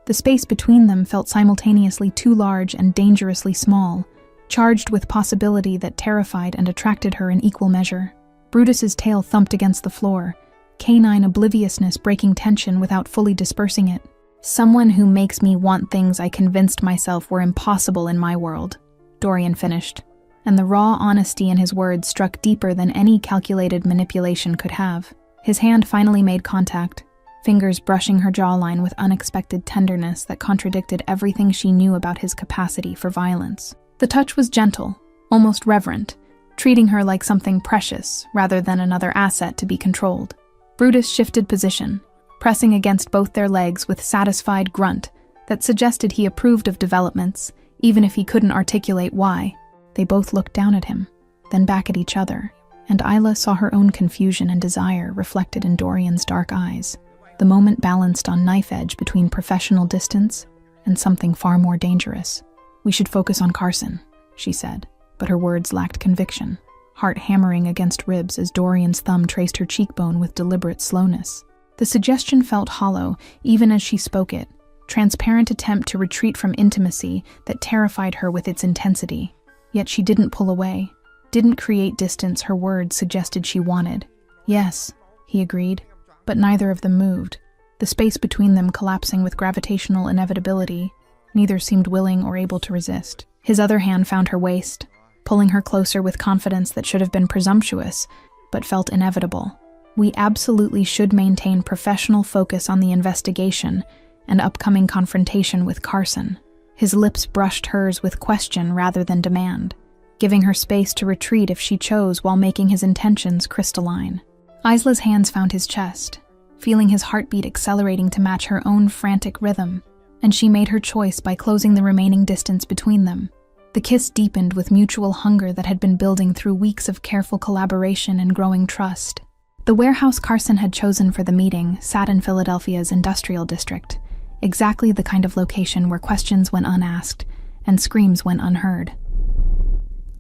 The space between them felt simultaneously too large and dangerously small, charged with possibility that terrified and attracted her in equal measure. Brutus's tail thumped against the floor, canine obliviousness breaking tension without fully dispersing it. "Someone who makes me want things I convinced myself were impossible in my world," Dorian finished, and the raw honesty in his words struck deeper than any calculated manipulation could have. His hand finally made contact, fingers brushing her jawline with unexpected tenderness that contradicted everything she knew about his capacity for violence. The touch was gentle, almost reverent, treating her like something precious rather than another asset to be controlled. Brutus shifted position, pressing against both their legs with satisfied grunt that suggested he approved of developments, even if he couldn't articulate why. They both looked down at him, then back at each other, and Isla saw her own confusion and desire reflected in Dorian's dark eyes. The moment balanced on knife edge between professional distance and something far more dangerous. "We should focus on Carson," she said, but her words lacked conviction, heart hammering against ribs as Dorian's thumb traced her cheekbone with deliberate slowness. The suggestion felt hollow, even as she spoke it, transparent attempt to retreat from intimacy that terrified her with its intensity. Yet she didn't pull away, didn't create distance her words suggested she wanted. "Yes," he agreed, but neither of them moved, the space between them collapsing with gravitational inevitability. Neither seemed willing or able to resist. His other hand found her waist, pulling her closer with confidence that should have been presumptuous, but felt inevitable. "We absolutely should maintain professional focus on the investigation and upcoming confrontation with Carson." His lips brushed hers with question rather than demand, giving her space to retreat if she chose while making his intentions crystalline. Isla's hands found his chest, feeling his heartbeat accelerating to match her own frantic rhythm, and she made her choice by closing the remaining distance between them. The kiss deepened with mutual hunger that had been building through weeks of careful collaboration and growing trust. The warehouse Carson had chosen for the meeting sat in Philadelphia's industrial district, exactly the kind of location where questions went unasked and screams went unheard.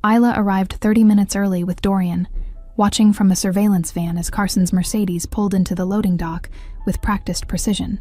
Isla arrived 30 minutes early with Dorian, watching from a surveillance van as Carson's Mercedes pulled into the loading dock with practiced precision.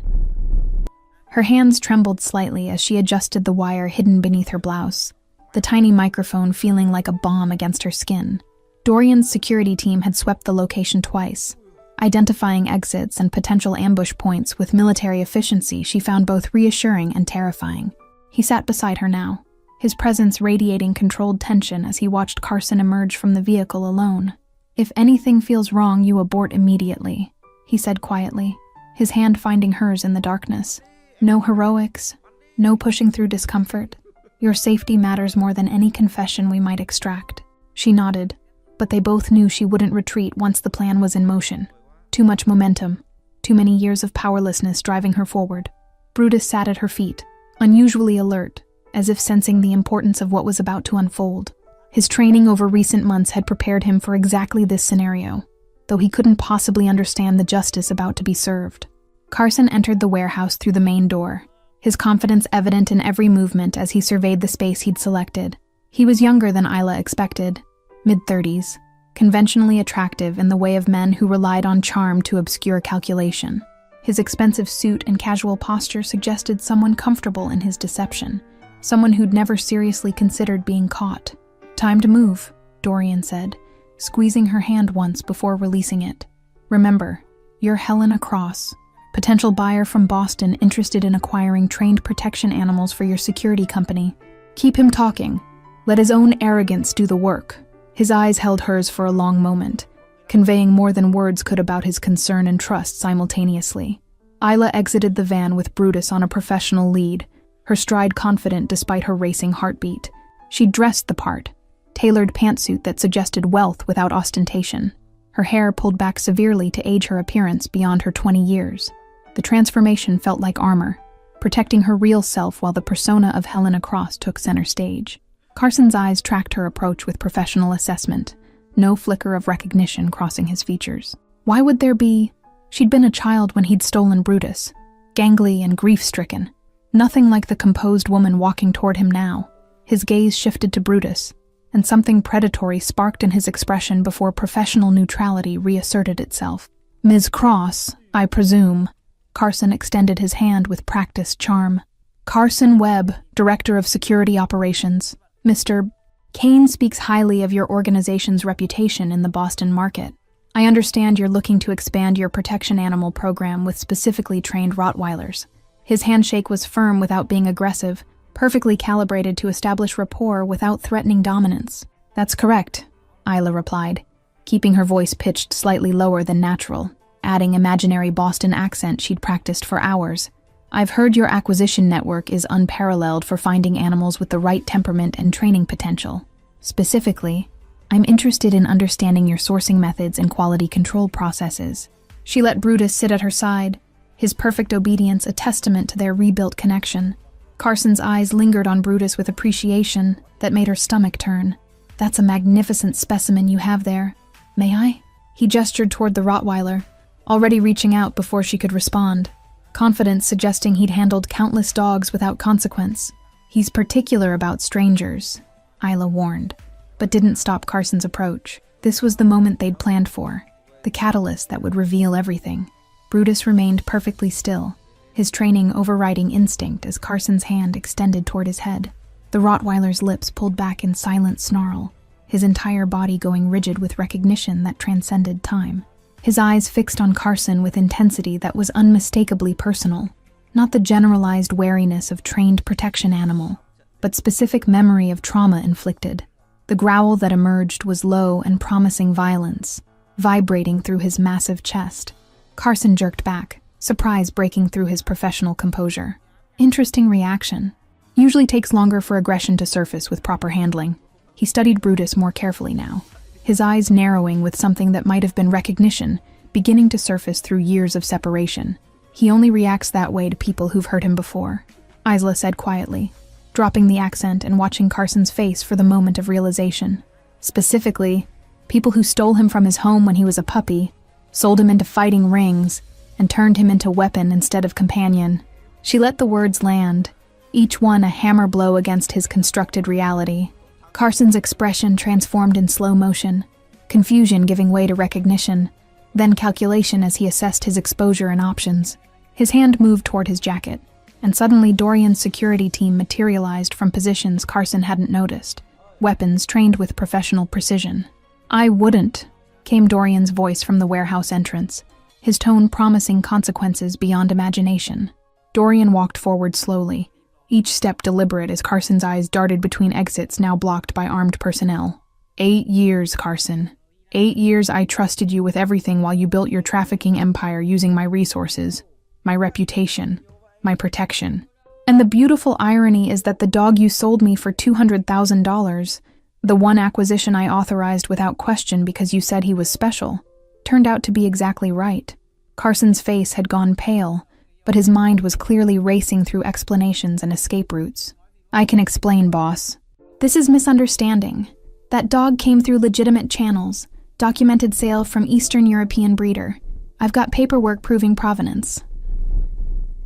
Her hands trembled slightly as she adjusted the wire hidden beneath her blouse, the tiny microphone feeling like a bomb against her skin. Dorian's security team had swept the location twice, identifying exits and potential ambush points with military efficiency she found both reassuring and terrifying. He sat beside her now, his presence radiating controlled tension as he watched Carson emerge from the vehicle alone. "If anything feels wrong, you abort immediately," he said quietly, his hand finding hers in the darkness. "No heroics, no pushing through discomfort. Your safety matters more than any confession we might extract." She nodded, but they both knew she wouldn't retreat once the plan was in motion. Too much momentum, too many years of powerlessness driving her forward. Brutus sat at her feet, unusually alert, as if sensing the importance of what was about to unfold. His training over recent months had prepared him for exactly this scenario, though he couldn't possibly understand the justice about to be served. Carson entered the warehouse through the main door, his confidence evident in every movement as he surveyed the space he'd selected. He was younger than Isla expected, mid-30s, conventionally attractive in the way of men who relied on charm to obscure calculation. His expensive suit and casual posture suggested someone comfortable in his deception, someone who'd never seriously considered being caught. "Time to move," Dorian said, squeezing her hand once before releasing it. "Remember, you're Helena Cross, potential buyer from Boston interested in acquiring trained protection animals for your security company. Keep him talking. Let his own arrogance do the work." His eyes held hers for a long moment, conveying more than words could about his concern and trust simultaneously. Isla exited the van with Brutus on a professional lead, her stride confident despite her racing heartbeat. She dressed the part, tailored pantsuit that suggested wealth without ostentation, her hair pulled back severely to age her appearance beyond her 20 years. The transformation felt like armor, protecting her real self while the persona of Helena Cross took center stage. Carson's eyes tracked her approach with professional assessment, no flicker of recognition crossing his features. Why would there be? She'd been a child when he'd stolen Brutus, gangly and grief-stricken. Nothing like the composed woman walking toward him now. His gaze shifted to Brutus, and something predatory sparked in his expression before professional neutrality reasserted itself. "Ms. Cross, I presume." Carson extended his hand with practiced charm. "Carson Webb, Director of Security Operations. Mr. Kane speaks highly of your organization's reputation in the Boston market. I understand you're looking to expand your protection animal program with specifically trained Rottweilers." His handshake was firm without being aggressive, perfectly calibrated to establish rapport without threatening dominance. "That's correct," Isla replied, keeping her voice pitched slightly lower than natural. adding imaginary Boston accent she'd practiced for hours. "I've heard your acquisition network is unparalleled for finding animals with the right temperament and training potential. Specifically, I'm interested in understanding your sourcing methods and quality control processes." She let Brutus sit at her side, his perfect obedience a testament to their rebuilt connection. Carson's eyes lingered on Brutus with appreciation that made her stomach turn. "That's a magnificent specimen you have there. May I?" He gestured toward the Rottweiler, already reaching out before she could respond, confidence suggesting he'd handled countless dogs without consequence. "He's particular about strangers," Isla warned, but didn't stop Carson's approach. This was the moment they'd planned for, the catalyst that would reveal everything. Brutus remained perfectly still, his training overriding instinct as Carson's hand extended toward his head. The Rottweiler's lips pulled back in silent snarl, his entire body going rigid with recognition that transcended time. His eyes fixed on Carson with intensity that was unmistakably personal, not the generalized wariness of trained protection animal, but specific memory of trauma inflicted. The growl that emerged was low and promising violence, vibrating through his massive chest. Carson jerked back, surprise breaking through his professional composure. Interesting reaction. Usually takes longer for aggression to surface with proper handling. He studied Brutus more carefully now, his eyes narrowing with something that might have been recognition, beginning to surface through years of separation. "He only reacts that way to people who've hurt him before," Isla said quietly, dropping the accent and watching Carson's face for the moment of realization. "Specifically, people who stole him from his home when he was a puppy, sold him into fighting rings, and turned him into weapon instead of companion." She let the words land, each one a hammer blow against his constructed reality. Carson's expression transformed in slow motion, confusion giving way to recognition, then calculation as he assessed his exposure and options. His hand moved toward his jacket, and suddenly Dorian's security team materialized from positions Carson hadn't noticed, weapons trained with professional precision. "I wouldn't," came Dorian's voice from the warehouse entrance, his tone promising consequences beyond imagination. Dorian walked forward slowly, each step deliberate as Carson's eyes darted between exits now blocked by armed personnel. 8 years, Carson. 8 years I trusted you with everything while you built your trafficking empire using my resources, my reputation, my protection. And the beautiful irony is that the dog you sold me for $200,000, the one acquisition I authorized without question because you said he was special, turned out to be exactly right." Carson's face had gone pale, but his mind was clearly racing through explanations and escape routes. "I can explain, boss. This is misunderstanding. That dog came through legitimate channels, documented sale from Eastern European breeder. I've got paperwork proving provenance."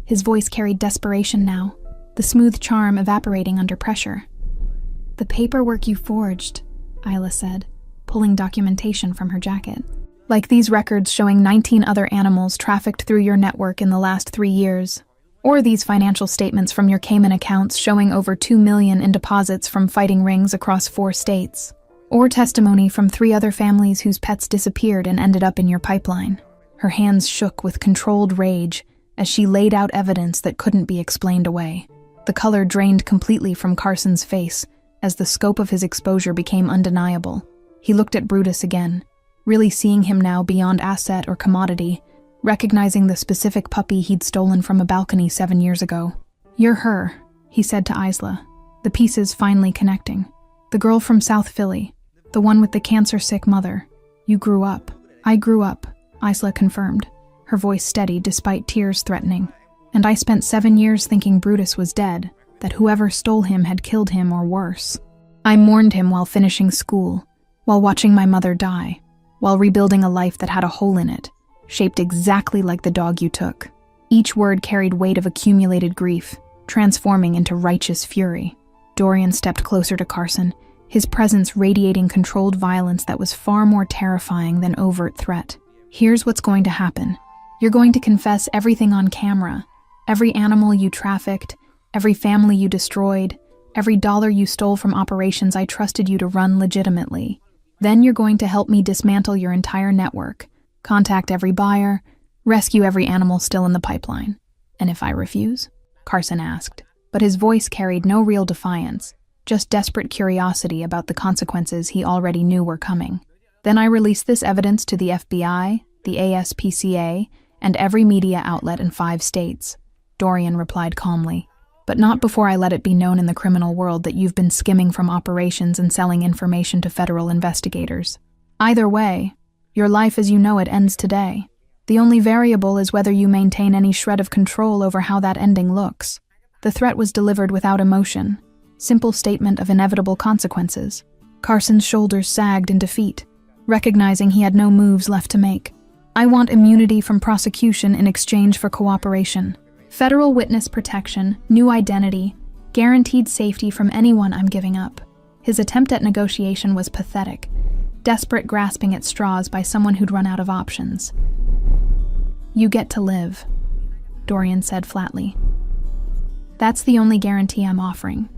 His voice carried desperation now, the smooth charm evaporating under pressure. "The paperwork you forged," Isla said, pulling documentation from her jacket. "Like these records showing 19 other animals trafficked through your network in the last 3 years. Or these financial statements from your Cayman accounts showing over $2 million in deposits from fighting rings across 4 states. Or testimony from 3 other families whose pets disappeared and ended up in your pipeline." Her hands shook with controlled rage as she laid out evidence that couldn't be explained away. The color drained completely from Carson's face as the scope of his exposure became undeniable. He looked at Brutus again, really seeing him now beyond asset or commodity, recognizing the specific puppy he'd stolen from a balcony 7 years ago. "You're her," he said to Isla, the pieces finally connecting. "The girl from South Philly, the one with the cancer-sick mother. You grew up." "I grew up," Isla confirmed, her voice steady despite tears threatening. "And I spent 7 years thinking Brutus was dead, that whoever stole him had killed him or worse. I mourned him while finishing school, while watching my mother die, while rebuilding a life that had a hole in it, shaped exactly like the dog you took." Each word carried weight of accumulated grief, transforming into righteous fury. Dorian stepped closer to Carson, his presence radiating controlled violence that was far more terrifying than overt threat. "Here's what's going to happen. You're going to confess everything on camera, every animal you trafficked, every family you destroyed, every dollar you stole from operations I trusted you to run legitimately. Then you're going to help me dismantle your entire network, contact every buyer, rescue every animal still in the pipeline." "And if I refuse?" Carson asked, but his voice carried no real defiance, just desperate curiosity about the consequences he already knew were coming. "Then I release this evidence to the FBI, the ASPCA, and every media outlet in 5 states, Dorian replied calmly. But not before I let it be known in the criminal world that you've been skimming from operations and selling information to federal investigators. Either way, your life as you know it ends today. The only variable is whether you maintain any shred of control over how that ending looks. The threat was delivered without emotion. Simple statement of inevitable consequences. Carson's shoulders sagged in defeat, recognizing he had no moves left to make. I want immunity from prosecution in exchange for cooperation. Federal witness protection, new identity, guaranteed safety from anyone I'm giving up. His attempt at negotiation was pathetic, desperate grasping at straws by someone who'd run out of options. You get to live, Dorian said flatly. That's the only guarantee I'm offering.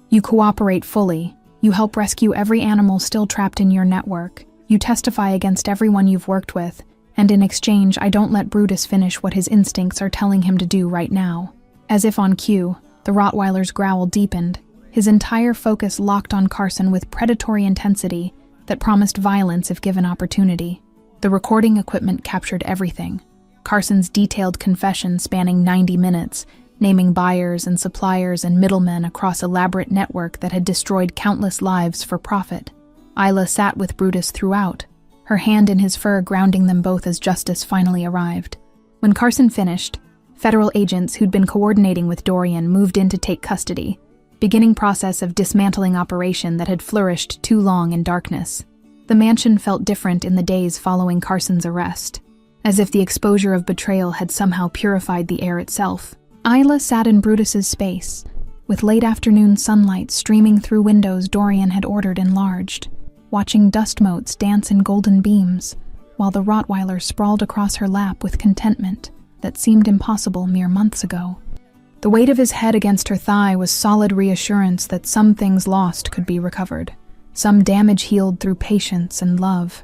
You cooperate fully. You help rescue every animal still trapped in your network. You testify against everyone you've worked with, and in exchange, I don't let Brutus finish what his instincts are telling him to do right now. As if on cue, the Rottweiler's growl deepened, his entire focus locked on Carson with predatory intensity that promised violence if given opportunity. The recording equipment captured everything. Carson's detailed confession spanning 90 minutes, naming buyers and suppliers and middlemen across elaborate network that had destroyed countless lives for profit. Isla sat with Brutus throughout, her hand in his fur grounding them both as justice finally arrived. When Carson finished, federal agents who'd been coordinating with Dorian moved in to take custody, beginning process of dismantling operation that had flourished too long in darkness. The mansion felt different in the days following Carson's arrest, as if the exposure of betrayal had somehow purified the air itself. Isla sat in Brutus's space, with late afternoon sunlight streaming through windows Dorian had ordered enlarged, watching dust motes dance in golden beams, while the Rottweiler sprawled across her lap with contentment that seemed impossible mere months ago. The weight of his head against her thigh was solid reassurance that some things lost could be recovered, some damage healed through patience and love.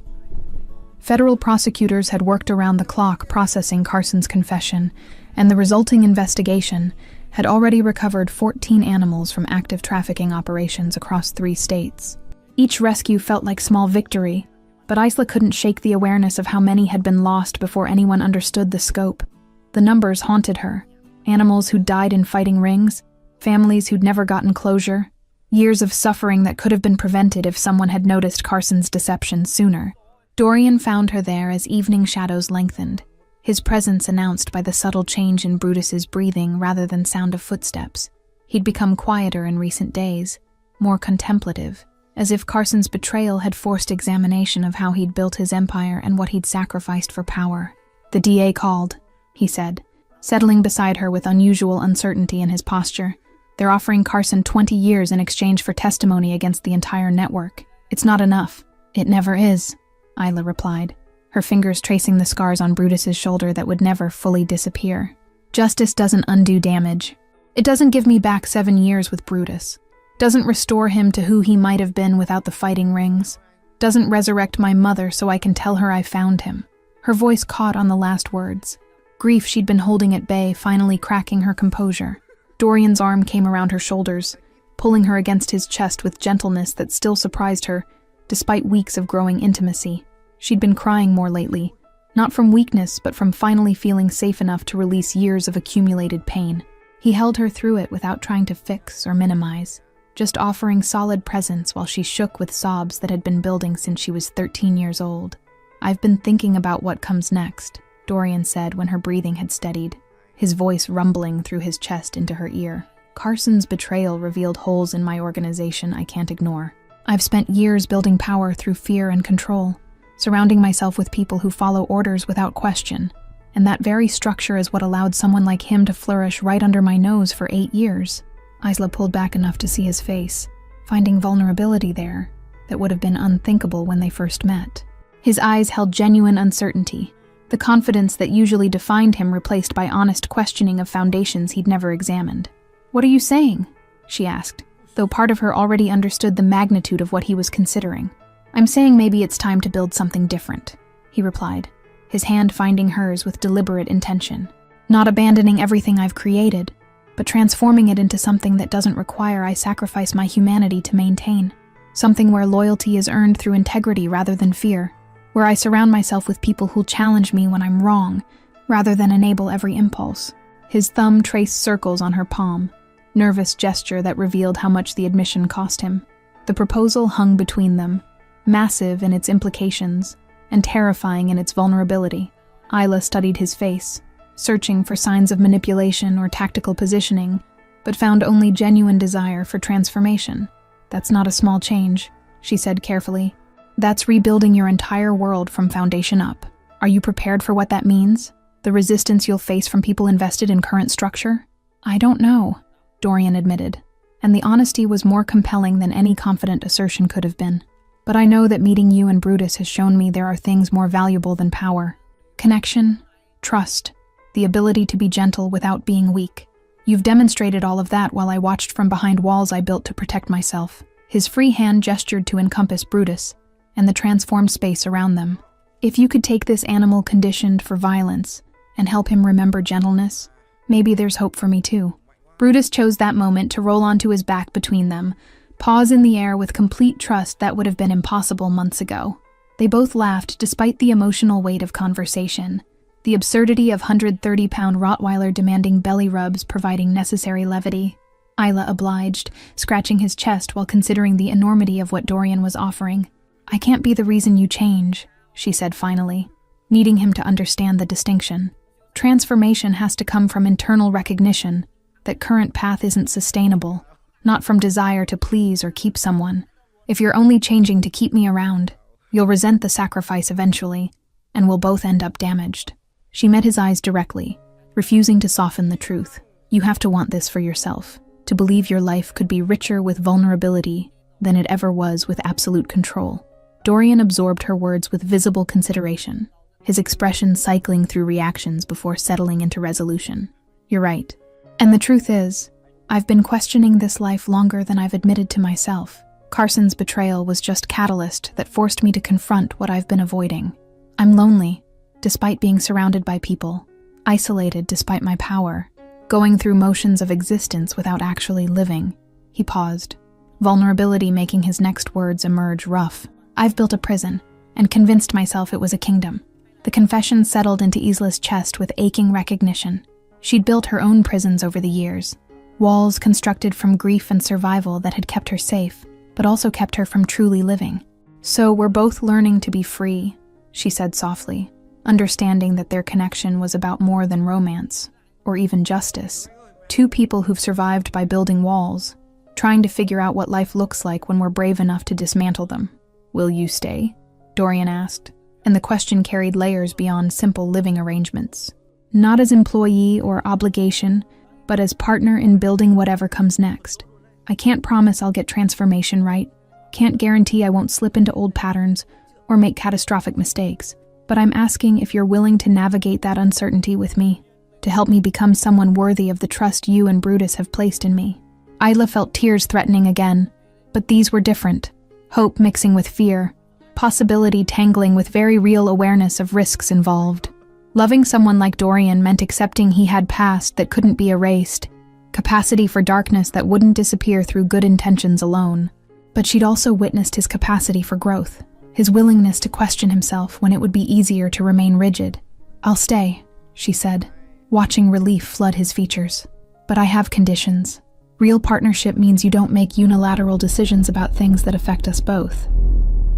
Federal prosecutors had worked around the clock processing Carson's confession, and the resulting investigation had already recovered 14 animals from active trafficking operations across 3 states. Each rescue felt like small victory, but Isla couldn't shake the awareness of how many had been lost before anyone understood the scope. The numbers haunted her. Animals who'd died in fighting rings, families who'd never gotten closure, years of suffering that could have been prevented if someone had noticed Carson's deception sooner. Dorian found her there as evening shadows lengthened, his presence announced by the subtle change in Brutus's breathing rather than sound of footsteps. He'd become quieter in recent days, more contemplative, as if Carson's betrayal had forced examination of how he'd built his empire and what he'd sacrificed for power. The DA called, he said, settling beside her with unusual uncertainty in his posture. They're offering Carson 20 years in exchange for testimony against the entire network. It's not enough. It never is, Isla replied, her fingers tracing the scars on Brutus's shoulder that would never fully disappear. Justice doesn't undo damage. It doesn't give me back 7 years with Brutus. Doesn't restore him to who he might have been without the fighting rings. Doesn't resurrect my mother so I can tell her I found him. Her voice caught on the last words. Grief she'd been holding at bay finally cracking her composure. Dorian's arm came around her shoulders, pulling her against his chest with gentleness that still surprised her, despite weeks of growing intimacy. She'd been crying more lately, not from weakness but from finally feeling safe enough to release years of accumulated pain. He held her through it without trying to fix or minimize, just offering solid presence while she shook with sobs that had been building since she was 13 years old. I've been thinking about what comes next, Dorian said when her breathing had steadied, his voice rumbling through his chest into her ear. Carson's betrayal revealed holes in my organization I can't ignore. I've spent years building power through fear and control, surrounding myself with people who follow orders without question, and that very structure is what allowed someone like him to flourish right under my nose for 8 years. Isla pulled back enough to see his face, finding vulnerability there that would have been unthinkable when they first met. His eyes held genuine uncertainty, the confidence that usually defined him replaced by honest questioning of foundations he'd never examined. "What are you saying?" she asked, though part of her already understood the magnitude of what he was considering. "I'm saying maybe it's time to build something different," he replied, his hand finding hers with deliberate intention. "Not abandoning everything I've created, but transforming it into something that doesn't require I sacrifice my humanity to maintain. Something where loyalty is earned through integrity rather than fear. where I surround myself with people who'll challenge me when I'm wrong, rather than enable every impulse. His thumb traced circles on her palm, nervous gesture that revealed how much the admission cost him. The proposal hung between them, massive in its implications and terrifying in its vulnerability. Isla studied his face, searching for signs of manipulation or tactical positioning, but found only genuine desire for transformation. "That's not a small change," she said carefully. "That's rebuilding your entire world from foundation up. Are you prepared for what that means? The resistance you'll face from people invested in current structure?" "I don't know," Dorian admitted, and the honesty was more compelling than any confident assertion could have been. "But I know that meeting you and Brutus has shown me there are things more valuable than power. Connection, trust, the ability to be gentle without being weak. You've demonstrated all of that while I watched from behind walls I built to protect myself." His free hand gestured to encompass Brutus and the transformed space around them. "If you could take this animal conditioned for violence and help him remember gentleness, maybe there's hope for me too." Brutus chose that moment to roll onto his back between them, paws in the air with complete trust that would have been impossible months ago. They both laughed despite the emotional weight of conversation, the absurdity of 130-pound Rottweiler demanding belly rubs providing necessary levity. Isla obliged, scratching his chest while considering the enormity of what Dorian was offering. "I can't be the reason you change," she said finally, needing him to understand the distinction. "Transformation has to come from internal recognition that current path isn't sustainable, not from desire to please or keep someone. If you're only changing to keep me around, you'll resent the sacrifice eventually, and we'll both end up damaged." She met his eyes directly, refusing to soften the truth. "You have to want this for yourself, to believe your life could be richer with vulnerability than it ever was with absolute control." Dorian absorbed her words with visible consideration, his expression cycling through reactions before settling into resolution. "You're right. And the truth is, I've been questioning this life longer than I've admitted to myself. Carson's betrayal was just catalyst that forced me to confront what I've been avoiding. I'm lonely, despite being surrounded by people, isolated despite my power, going through motions of existence without actually living." He paused, vulnerability making his next words emerge rough. "I've built a prison, and convinced myself it was a kingdom." The confession settled into Isla's chest with aching recognition. She'd built her own prisons over the years, walls constructed from grief and survival that had kept her safe, but also kept her from truly living. "So we're both learning to be free," she said softly, understanding that their connection was about more than romance, or even justice. Two people who've survived by building walls, trying to figure out what life looks like when we're brave enough to dismantle them. "Will you stay?" Dorian asked, and the question carried layers beyond simple living arrangements. "Not as employee or obligation, but as partner in building whatever comes next. I can't promise I'll get transformation right, can't guarantee I won't slip into old patterns or make catastrophic mistakes, but I'm asking if you're willing to navigate that uncertainty with me, to help me become someone worthy of the trust you and Brutus have placed in me." Isla felt tears threatening again, but these were different. Hope mixing with fear, possibility tangling with very real awareness of risks involved. Loving someone like Dorian meant accepting he had past that couldn't be erased, capacity for darkness that wouldn't disappear through good intentions alone. But she'd also witnessed his capacity for growth, his willingness to question himself when it would be easier to remain rigid. "I'll stay," she said, watching relief flood his features. "But I have conditions. Real partnership means you don't make unilateral decisions about things that affect us both.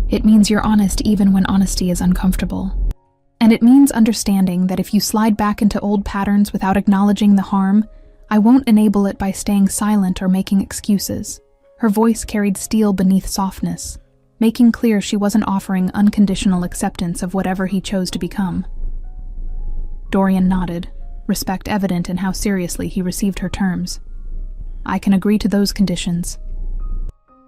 It means you're honest even when honesty is uncomfortable. And it means understanding that if you slide back into old patterns without acknowledging the harm, I won't enable it by staying silent or making excuses." Her voice carried steel beneath softness, making clear she wasn't offering unconditional acceptance of whatever he chose to become. Dorian nodded, respect evident in how seriously he received her terms. "I can agree to those conditions."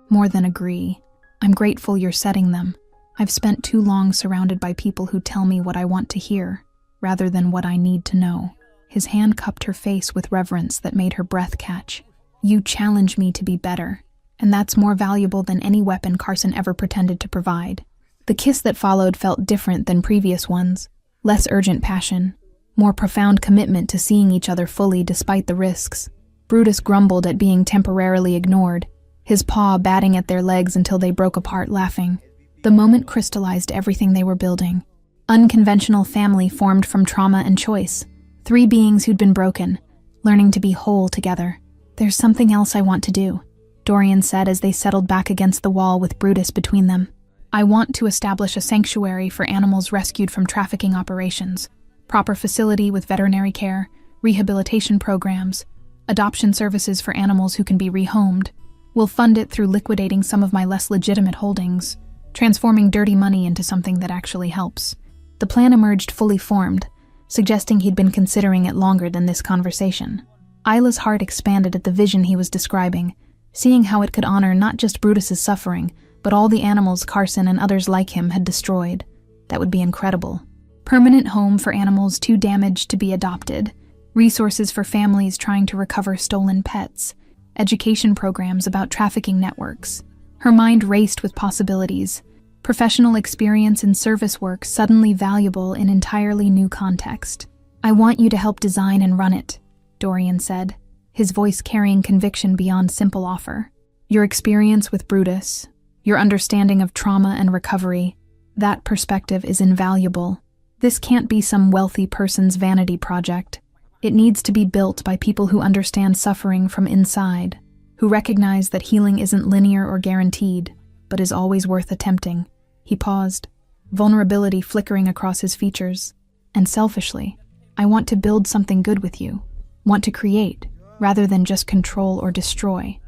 "More than agree. I'm grateful you're setting them. I've spent too long surrounded by people who tell me what I want to hear, rather than what I need to know." His hand cupped her face with reverence that made her breath catch. "You challenge me to be better, and that's more valuable than any weapon Carson ever pretended to provide." The kiss that followed felt different than previous ones, less urgent passion, more profound commitment to seeing each other fully despite the risks. Brutus grumbled at being temporarily ignored, his paw batting at their legs until they broke apart laughing. The moment crystallized everything they were building. Unconventional family formed from trauma and choice. 3 beings who'd been broken, learning to be whole together. "There's something else I want to do," Dorian said as they settled back against the wall with Brutus between them. "I want to establish a sanctuary for animals rescued from trafficking operations. Proper facility with veterinary care, rehabilitation programs, adoption services for animals who can be rehomed. We'll fund it through liquidating some of my less legitimate holdings, transforming dirty money into something that actually helps." The plan emerged fully formed, suggesting he'd been considering it longer than this conversation. Isla's heart expanded at the vision he was describing, seeing how it could honor not just Brutus's suffering, but all the animals Carson and others like him had destroyed. That would be incredible. Permanent home for animals too damaged to be adopted, resources for families trying to recover stolen pets, education programs about trafficking networks. Her mind raced with possibilities, professional experience in service work suddenly valuable in entirely new context. "I want you to help design and run it," Dorian said, his voice carrying conviction beyond simple offer. "Your experience with Brutus, your understanding of trauma and recovery, that perspective is invaluable. This can't be some wealthy person's vanity project. It needs to be built by people who understand suffering from inside, who recognize that healing isn't linear or guaranteed, but is always worth attempting." He paused, vulnerability flickering across his features. "And selfishly, I want to build something good with you, want to create, rather than just control or destroy."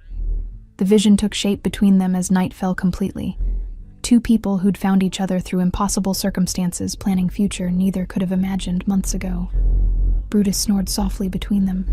The vision took shape between them as night fell completely. 2 people who'd found each other through impossible circumstances, planning future neither could have imagined months ago. Brutus snored softly between them,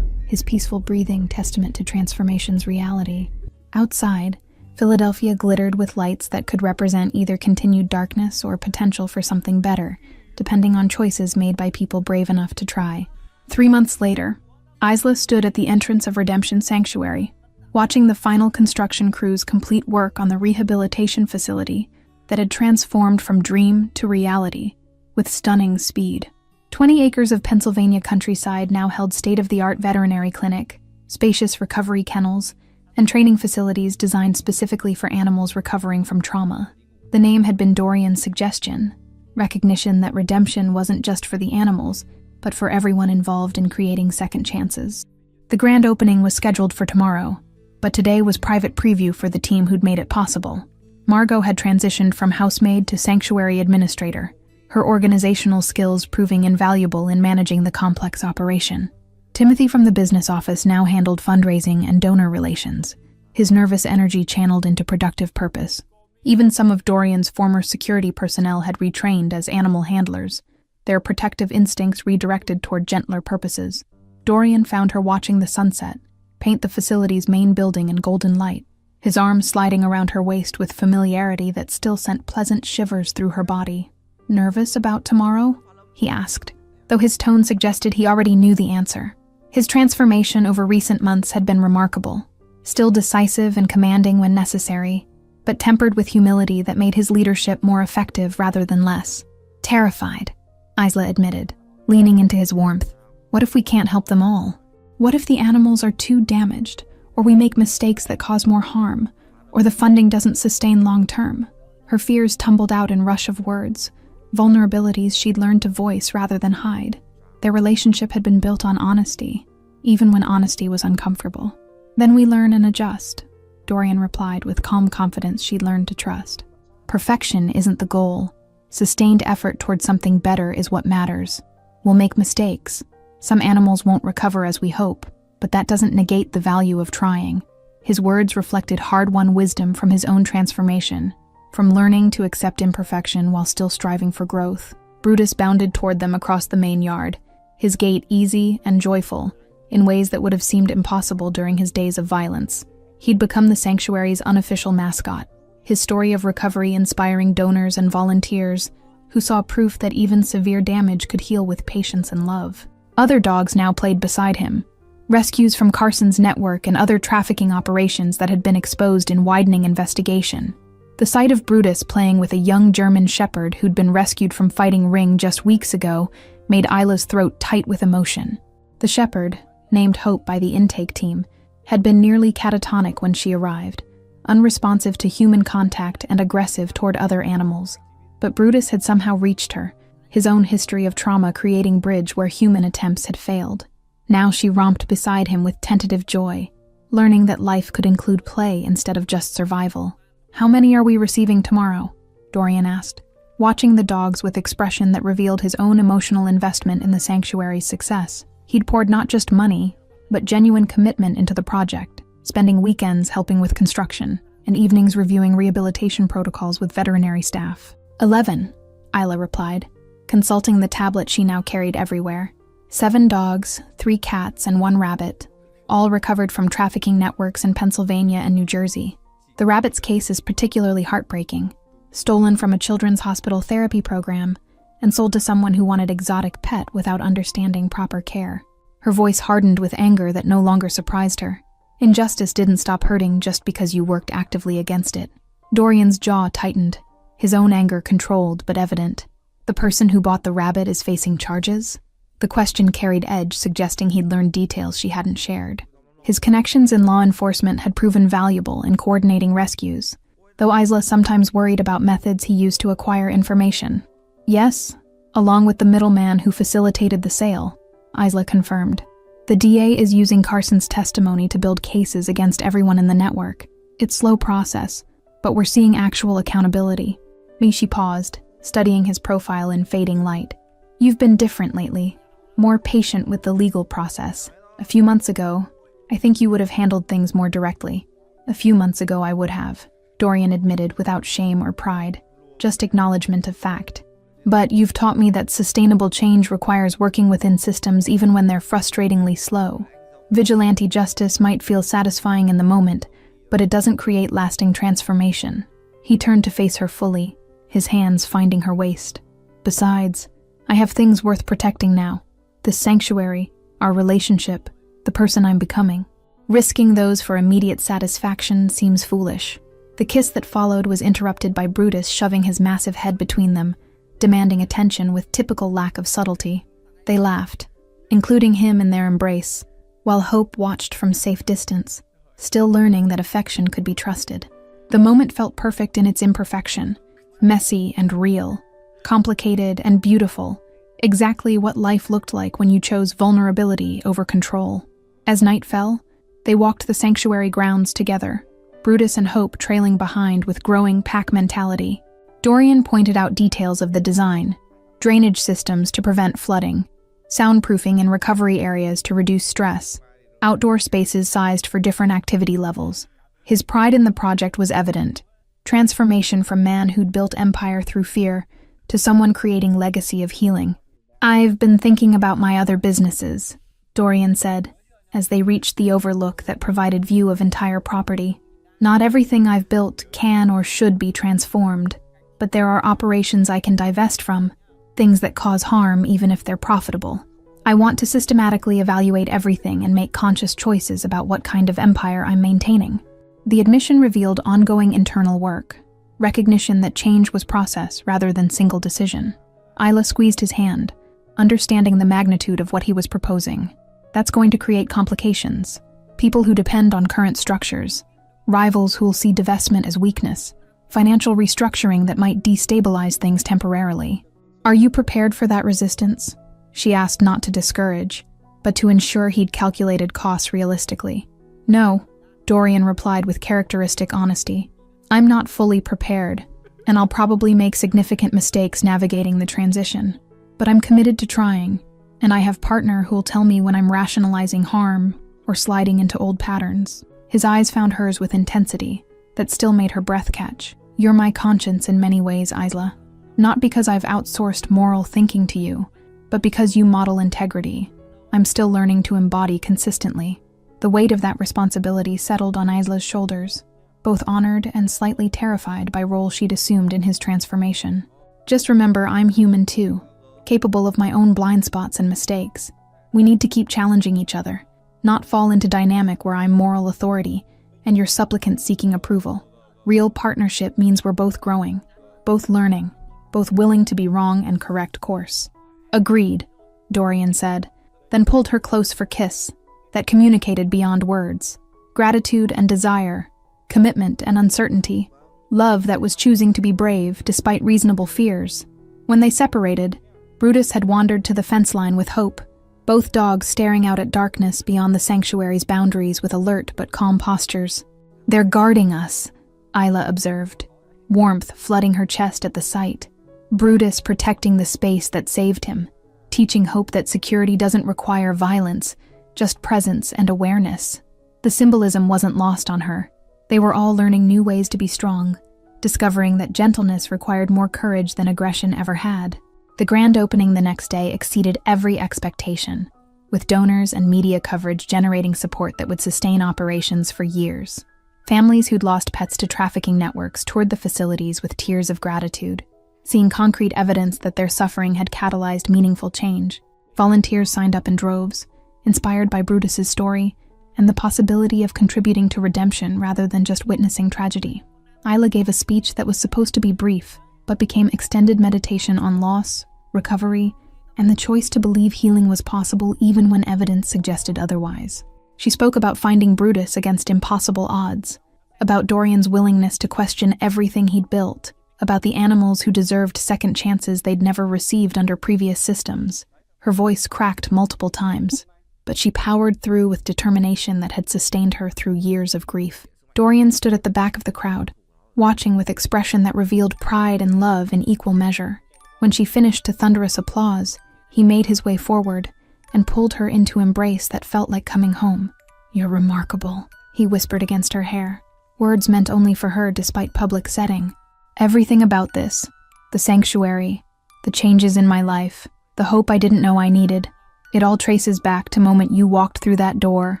his peaceful breathing testament to transformation's reality. Outside, Philadelphia glittered with lights that could represent either continued darkness or potential for something better, depending on choices made by people brave enough to try. 3 months later, Isla stood at the entrance of Redemption Sanctuary, watching the final construction crews complete work on the rehabilitation facility that had transformed from dream to reality with stunning speed. 20 acres of Pennsylvania countryside now held state-of-the-art veterinary clinic, spacious recovery kennels, and training facilities designed specifically for animals recovering from trauma. The name had been Dorian's suggestion, recognition that redemption wasn't just for the animals, but for everyone involved in creating second chances. The grand opening was scheduled for tomorrow, but today was private preview for the team who'd made it possible. Margot had transitioned from housemaid to sanctuary administrator, her organizational skills proving invaluable in managing the complex operation. Timothy from the business office now handled fundraising and donor relations, his nervous energy channeled into productive purpose. Even some of Dorian's former security personnel had retrained as animal handlers, their protective instincts redirected toward gentler purposes. Dorian found her watching the sunset paint the facility's main building in golden light, his arms sliding around her waist with familiarity that still sent pleasant shivers through her body. "Nervous about tomorrow?" he asked, though his tone suggested he already knew the answer. His transformation over recent months had been remarkable, still decisive and commanding when necessary, but tempered with humility that made his leadership more effective rather than less. "Terrified," Isla admitted, leaning into his warmth. "What if we can't help them all? What if the animals are too damaged, or we make mistakes that cause more harm, or the funding doesn't sustain long-term?" Her fears tumbled out in rush of words, vulnerabilities she'd learned to voice rather than hide. Their relationship had been built on honesty, even when honesty was uncomfortable. "Then we learn and adjust," Dorian replied with calm confidence she'd learned to trust. "Perfection isn't the goal. Sustained effort toward something better is what matters. We'll make mistakes. Some animals won't recover as we hope, but that doesn't negate the value of trying." His words reflected hard-won wisdom from his own transformation, from learning to accept imperfection while still striving for growth. Brutus bounded toward them across the main yard, his gait easy and joyful, in ways that would have seemed impossible during his days of violence. He'd become the sanctuary's unofficial mascot, his story of recovery inspiring donors and volunteers who saw proof that even severe damage could heal with patience and love. Other dogs now played beside him, rescues from Carson's network and other trafficking operations that had been exposed in widening investigation. The sight of Brutus playing with a young German shepherd who'd been rescued from fighting Ring just weeks ago made Isla's throat tight with emotion. The shepherd, named Hope by the intake team, had been nearly catatonic when she arrived, unresponsive to human contact and aggressive toward other animals. But Brutus had somehow reached her, his own history of trauma creating bridge where human attempts had failed. Now she romped beside him with tentative joy, learning that life could include play instead of just survival. "How many are we receiving tomorrow?" Dorian asked, watching the dogs with expression that revealed his own emotional investment in the sanctuary's success. He'd poured not just money, but genuine commitment into the project, spending weekends helping with construction and evenings reviewing rehabilitation protocols with veterinary staff. 11, Isla replied, consulting the tablet she now carried everywhere. 7 dogs, 3 cats, and 1 rabbit, all recovered from trafficking networks in Pennsylvania and New Jersey. The rabbit's case is particularly heartbreaking. Stolen from a children's hospital therapy program and sold to someone who wanted exotic pet without understanding proper care. Her voice hardened with anger that no longer surprised her. Injustice didn't stop hurting just because you worked actively against it. Dorian's jaw tightened, his own anger controlled but evident. The person who bought the rabbit is facing charges? The question carried edge, suggesting he'd learned details she hadn't shared. His connections in law enforcement had proven valuable in coordinating rescues, though Isla sometimes worried about methods he used to acquire information. Yes, along with the middleman who facilitated the sale, Isla confirmed. The DA is using Carson's testimony to build cases against everyone in the network. It's a slow process, but we're seeing actual accountability. Mishi paused, studying his profile in fading light. You've been different lately, more patient with the legal process. A few months ago, I think you would have handled things more directly. A few months ago I would have, Dorian admitted without shame or pride, just acknowledgement of fact. But you've taught me that sustainable change requires working within systems even when they're frustratingly slow. Vigilante justice might feel satisfying in the moment, but it doesn't create lasting transformation. He turned to face her fully, his hands finding her waist. Besides, I have things worth protecting now. This sanctuary, our relationship, the person I'm becoming. Risking those for immediate satisfaction seems foolish. The kiss that followed was interrupted by Brutus shoving his massive head between them, demanding attention with typical lack of subtlety. They laughed, including him in their embrace, while Hope watched from safe distance, still learning that affection could be trusted. The moment felt perfect in its imperfection, messy and real, complicated and beautiful, exactly what life looked like when you chose vulnerability over control. As night fell, they walked the sanctuary grounds together, Brutus and Hope trailing behind with growing pack mentality. Dorian pointed out details of the design, drainage systems to prevent flooding, soundproofing and recovery areas to reduce stress, outdoor spaces sized for different activity levels. His pride in the project was evident, transformation from man who'd built empire through fear to someone creating legacy of healing. I've been thinking about my other businesses, Dorian said, as they reached the overlook that provided view of entire property. Not everything I've built can or should be transformed, but there are operations I can divest from, things that cause harm even if they're profitable. I want to systematically evaluate everything and make conscious choices about what kind of empire I'm maintaining. The admission revealed ongoing internal work, recognition that change was process rather than single decision. Isla squeezed his hand, understanding the magnitude of what he was proposing. That's going to create complications. People who depend on current structures, rivals who'll see divestment as weakness, financial restructuring that might destabilize things temporarily. Are you prepared for that resistance? She asked, not to discourage, but to ensure he'd calculated costs realistically. No, Dorian replied with characteristic honesty. I'm not fully prepared, and I'll probably make significant mistakes navigating the transition. But I'm committed to trying, and I have a partner who'll tell me when I'm rationalizing harm or sliding into old patterns. His eyes found hers with intensity that still made her breath catch. You're my conscience in many ways, Isla. Not because I've outsourced moral thinking to you, but because you model integrity. I'm still learning to embody consistently. The weight of that responsibility settled on Isla's shoulders, both honored and slightly terrified by role she'd assumed in his transformation. Just remember, I'm human too, capable of my own blind spots and mistakes. We need to keep challenging each other, not fall into dynamic where I'm moral authority and you're supplicant seeking approval. Real partnership means we're both growing, both learning, both willing to be wrong and correct course. Agreed, Dorian said, then pulled her close for kiss that communicated beyond words. Gratitude and desire, commitment and uncertainty, love that was choosing to be brave despite reasonable fears. When they separated, Brutus had wandered to the fence line with Hope, both dogs staring out at darkness beyond the sanctuary's boundaries with alert but calm postures. "They're guarding us," Isla observed, warmth flooding her chest at the sight. Brutus protecting the space that saved him, teaching Hope that security doesn't require violence, just presence and awareness. The symbolism wasn't lost on her. They were all learning new ways to be strong, discovering that gentleness required more courage than aggression ever had. The grand opening the next day exceeded every expectation, with donors and media coverage generating support that would sustain operations for years. Families who'd lost pets to trafficking networks toured the facilities with tears of gratitude, seeing concrete evidence that their suffering had catalyzed meaningful change. Volunteers signed up in droves, inspired by Brutus's story and the possibility of contributing to redemption rather than just witnessing tragedy. Isla gave a speech that was supposed to be brief, but became extended meditation on loss, recovery, and the choice to believe healing was possible even when evidence suggested otherwise. She spoke about finding Brutus against impossible odds, about Dorian's willingness to question everything he'd built, about the animals who deserved second chances they'd never received under previous systems. Her voice cracked multiple times, but she powered through with determination that had sustained her through years of grief. Dorian stood at the back of the crowd, watching with expression that revealed pride and love in equal measure. When she finished to thunderous applause, he made his way forward and pulled her into embrace that felt like coming home. "You're remarkable," he whispered against her hair, words meant only for her despite public setting. "Everything about this, the sanctuary, the changes in my life, the hope I didn't know I needed, it all traces back to the moment you walked through that door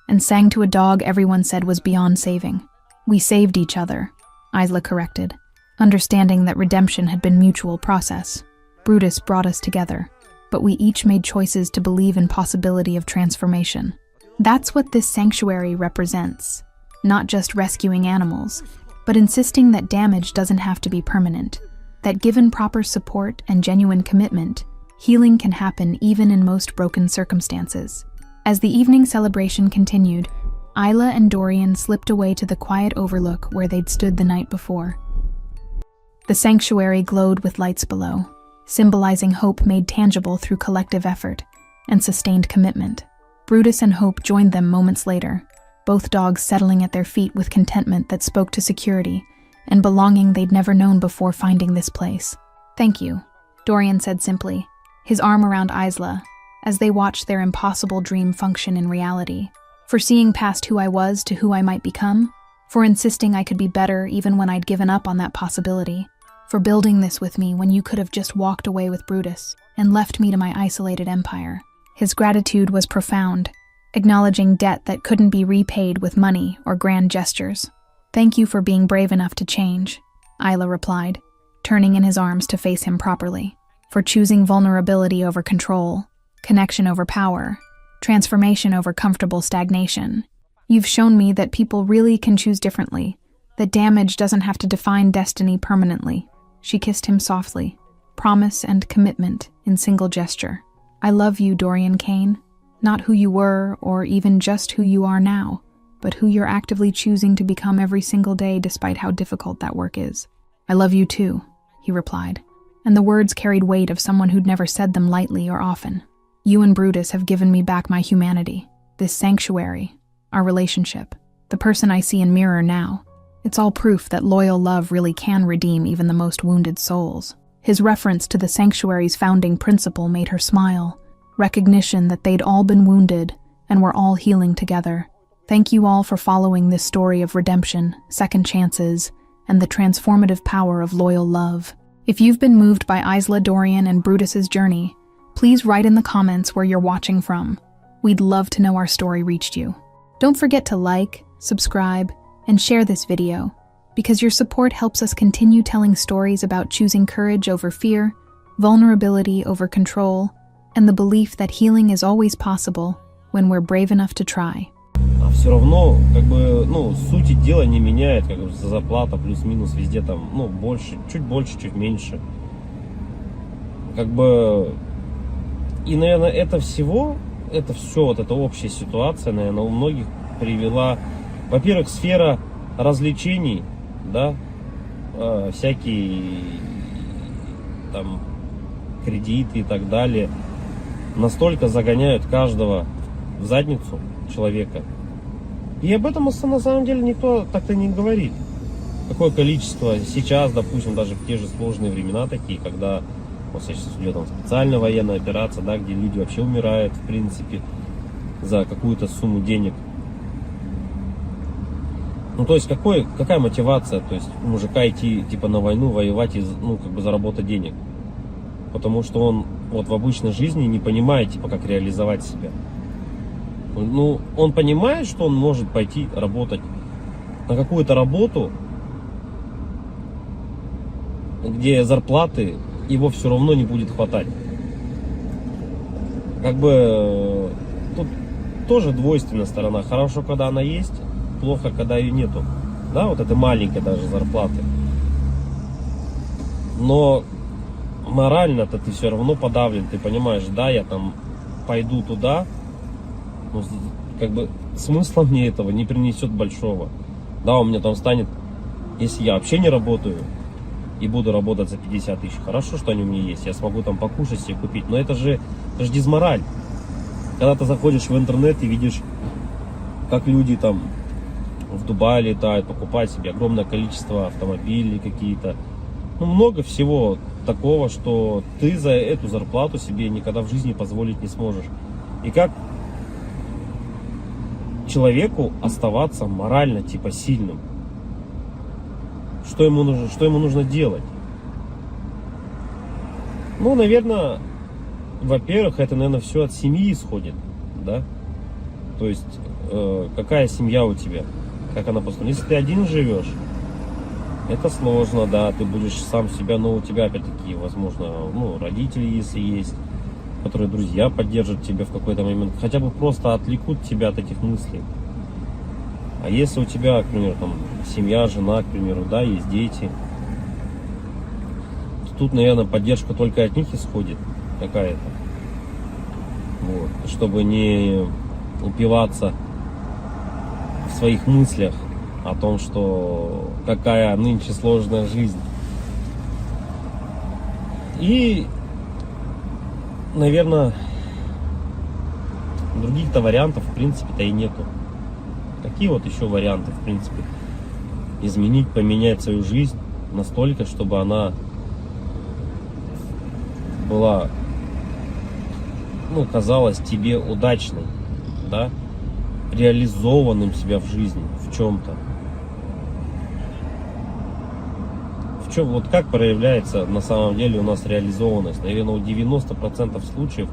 and sang to a dog everyone said was beyond saving. We saved each other," Isla corrected, understanding that redemption had been a mutual process. Brutus brought us together, but we each made choices to believe in possibility of transformation. That's what this sanctuary represents, not just rescuing animals, but insisting that damage doesn't have to be permanent, that given proper support and genuine commitment, healing can happen even in most broken circumstances. As the evening celebration continued, Isla and Dorian slipped away to the quiet overlook where they'd stood the night before. The sanctuary glowed with lights below, symbolizing hope made tangible through collective effort and sustained commitment. Brutus and Hope joined them moments later, both dogs settling at their feet with contentment that spoke to security and belonging they'd never known before finding this place. "Thank you," Dorian said simply, his arm around Isla, as they watched their impossible dream function in reality. "For seeing past who I was to who I might become, for insisting I could be better even when I'd given up on that possibility, for building this with me when you could have just walked away with Brutus and left me to my isolated empire." His gratitude was profound, acknowledging debt that couldn't be repaid with money or grand gestures. "Thank you for being brave enough to change," Isla replied, turning in his arms to face him properly. "For choosing vulnerability over control, connection over power, transformation over comfortable stagnation. You've shown me that people really can choose differently, that damage doesn't have to define destiny permanently." She kissed him softly, promise and commitment in single gesture. "I love you, Dorian Kane. Not who you were or even just who you are now, but who you're actively choosing to become every single day despite how difficult that work is." "I love you too," he replied, and the words carried weight of someone who'd never said them lightly or often. "You and Brutus have given me back my humanity, this sanctuary, our relationship, the person I see and mirror now. It's all proof that loyal love really can redeem even the most wounded souls." His reference to the sanctuary's founding principle made her smile, recognition that they'd all been wounded and were all healing together. "Thank you all for following this story of redemption, second chances, and the transformative power of loyal love. If you've been moved by Isla, Dorian, and Brutus's journey, please write in the comments where you're watching from. We'd love to know our story reached you. Don't forget to like, subscribe, and share this video, because your support helps us continue telling stories about choosing courage over fear, vulnerability over control, and the belief that healing is always possible when we're brave enough to try. Все равно, сути дела не меняет, как бы зарплата плюс-минус везде там, больше, чуть меньше. Как бы, и, наверное, это все, вот эта общая ситуация, наверное, у многих привела, во-первых, сфера развлечений, да, всякие там кредиты и так далее, настолько загоняют каждого в задницу человека. И об этом на самом деле никто так-то не говорит. Какое количество сейчас, допустим, даже в те же сложные времена такие, когда вот сейчас идет там специальная военная операция, да, где люди вообще умирают, в принципе, за какую-то сумму денег. Ну, то есть, какая мотивация, то есть, у мужика идти, типа, на войну, воевать и, ну, как бы заработать денег? Потому что он вот в обычной жизни не понимает, типа, как реализовать себя. Ну, он понимает, что он может пойти работать на какую-то работу, где зарплаты его все равно не будет хватать. Как бы тут тоже двойственная сторона. Хорошо, когда она есть, плохо, когда ее нету. Да, вот это маленькая даже зарплаты. Но морально-то ты все равно подавлен. Ты понимаешь, да, я там пойду туда, но как бы смысла мне этого не принесет большого. Да, у меня там станет, если я вообще не работаю и буду работать за 50 тысяч, хорошо, что они у меня есть, я смогу там покушать себе купить, но это же дизмораль. Когда ты заходишь в интернет и видишь, как люди там в Дубае летают, покупают себе огромное количество автомобилей какие-то, ну, много всего такого, что ты за эту зарплату себе никогда в жизни позволить не сможешь. И как человеку оставаться морально, типа, сильным? Что ему нужно делать? Ну, наверное, во-первых, это, наверное, все от семьи исходит, да? То есть, какая семья у тебя, как она построена. Если ты один живешь, это сложно, да, ты будешь сам себя, но у тебя, опять-таки, возможно, ну, родители, если есть, которые друзья поддержат тебя в какой-то момент, хотя бы просто отвлекут тебя от этих мыслей. А если у тебя, к примеру, там, семья, жена, к примеру, да, есть дети, то тут, наверное, поддержка только от них исходит какая-то. Вот. Чтобы не упиваться в своих мыслях о том, что какая нынче сложная жизнь. И, наверное, других-то вариантов, в принципе-то, и нету. Какие вот еще варианты, в принципе, изменить, поменять свою жизнь настолько, чтобы она была, ну, казалась тебе удачной, да, реализованным себя в жизни, в чем-то. В чем, вот как проявляется на самом деле у нас реализованность? Наверное, у 90% случаев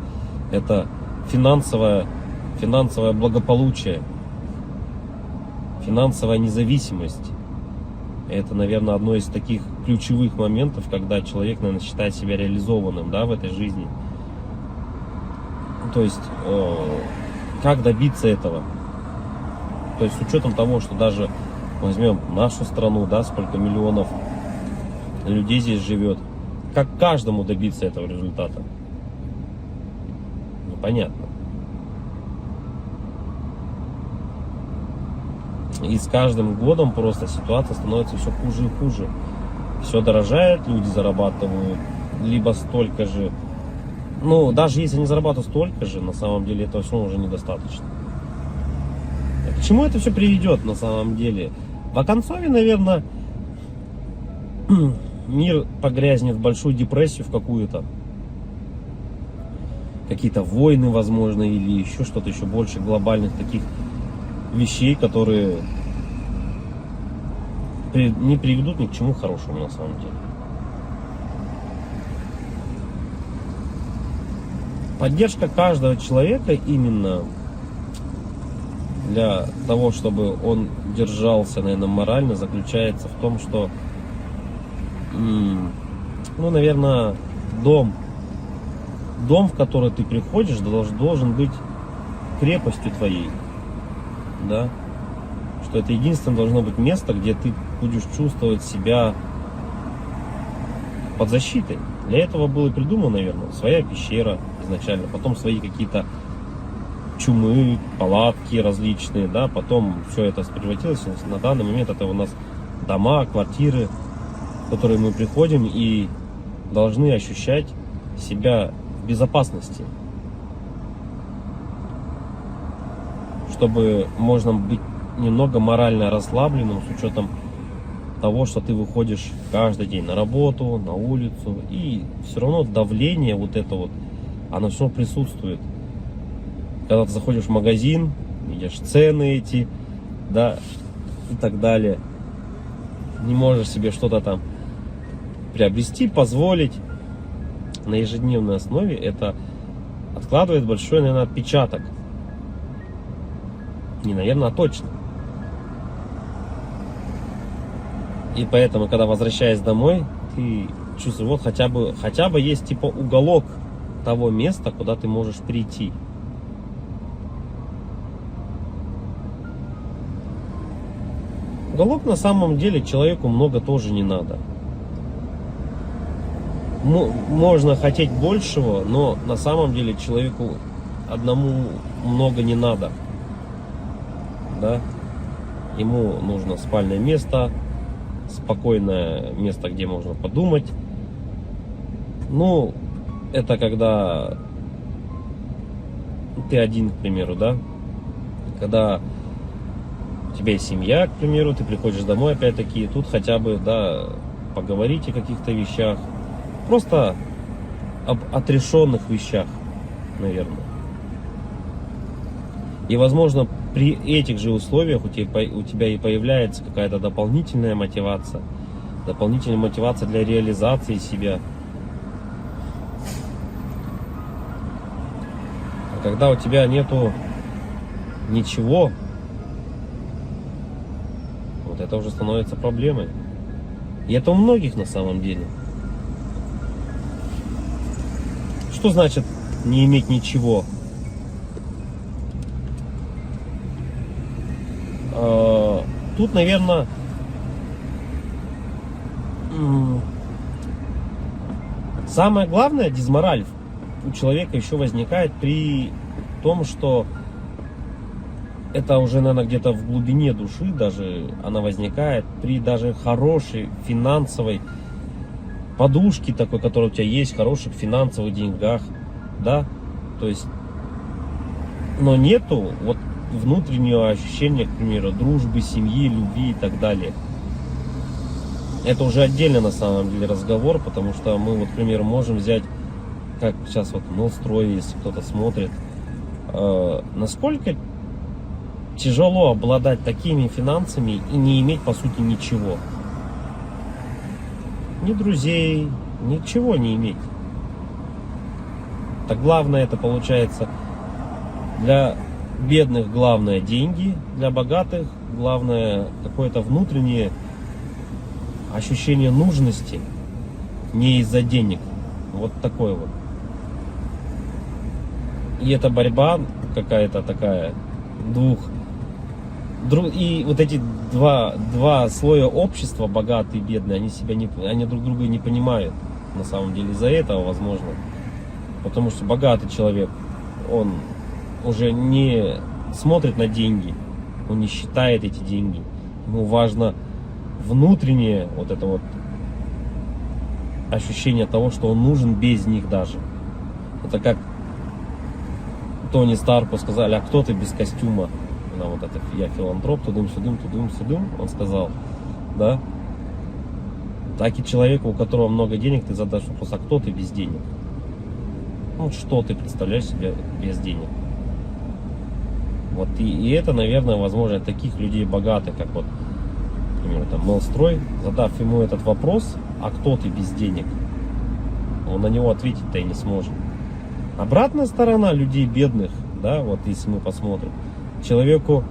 это финансовое благополучие, финансовая независимость. Это, наверное, одно из таких ключевых моментов, когда человек, наверное, считает себя реализованным, да, в этой жизни. То есть, как добиться этого? То есть, с учетом того, что даже возьмем нашу страну, да, сколько миллионов людей здесь живет, как каждому добиться этого результата? Ну, понятно. И с каждым годом просто ситуация становится все хуже и хуже. Все дорожает, люди зарабатывают либо столько же. Ну, даже если они зарабатывают столько же, на самом деле этого все уже недостаточно. А к чему это все приведет на самом деле? В оконцове, наверное, мир погрязнет в большую депрессию в какую-то. Какие-то войны, возможно, или еще что-то еще больше глобальных таких вещей, которые не приведут ни к чему хорошему на самом деле. Поддержка каждого человека именно для того, чтобы он держался, наверное, морально, заключается в том, что, ну, наверное, дом, в который ты приходишь, должен быть крепостью твоей. Да, что это единственное должно быть место, где ты будешь чувствовать себя под защитой. Для этого было придумано, наверное, своя пещера изначально, потом свои какие-то чумы, палатки различные, да, потом все это превратилось, на данный момент это у нас дома, квартиры, в которые мы приходим и должны ощущать себя в безопасности, чтобы можно быть немного морально расслабленным с учетом того, что ты выходишь каждый день на работу, на улицу, и все равно давление вот это вот, оно все равно присутствует. Когда ты заходишь в магазин, видишь цены эти, да, и так далее, не можешь себе что-то там приобрести, позволить на ежедневной основе, это откладывает большой, наверное, отпечаток. Не, наверное, а точно. И поэтому, когда возвращаясь домой, ты чувствуешь, вот хотя бы есть типа уголок того места, куда ты можешь прийти. Уголок на самом деле человеку много тоже не надо. Можно хотеть большего, но на самом деле человеку одному много не надо. Да? Ему нужно спальное место, спокойное место, где можно подумать. Ну, это когда ты один, к примеру, да? Когда у тебя есть семья, к примеру, ты приходишь домой, опять-таки, тут хотя бы, да, поговорить о каких-то вещах. Просто об отрешенных вещах, наверное. И, возможно, при этих же условиях у тебя и появляется какая-то дополнительная мотивация для реализации себя. А когда у тебя нету ничего, вот это уже становится проблемой. И это у многих на самом деле. Что значит не иметь ничего? Тут, наверное, самое главное, дизмораль у человека еще возникает при том, что это уже, наверное, где-то в глубине души даже она возникает при даже хорошей финансовой подушке такой, которая у тебя есть, хороших финансовых деньгах, да, то есть, но нету вот внутреннего ощущения, к примеру, дружбы, семьи, любви и так далее. Это уже отдельно на самом деле разговор, потому что мы, вот, к примеру, можем взять, как сейчас вот Мелстрой, если кто-то смотрит, насколько тяжело обладать такими финансами и не иметь, по сути, ничего. Ни друзей, ничего не иметь. Так главное это получается для бедных главное деньги, для богатых главное какое-то внутреннее ощущение нужности, не из-за денег. Вот такой вот. И это борьба какая-то такая и вот эти два слоя общества, богатые и бедные, они друг друга не понимают. На самом деле из-за этого, возможно. Потому что богатый человек, он уже не смотрит на деньги, он не считает эти деньги. Ему важно внутреннее вот это вот ощущение того, что он нужен без них даже. Это как Тони Старку сказали: а кто ты без костюма? На вот это я филантроп, тудым-сюдым, он сказал, да? Так и человеку, у которого много денег, ты задашь вопрос: а кто ты без денег? Ну, что ты представляешь себе без денег? Вот и это, наверное, возможно, таких людей богатых, как вот, например, там Мелстрой, задав ему этот вопрос: а кто ты без денег? Он на него ответить-то и не сможет. Обратная сторона людей бедных, да, вот если мы посмотрим, человеку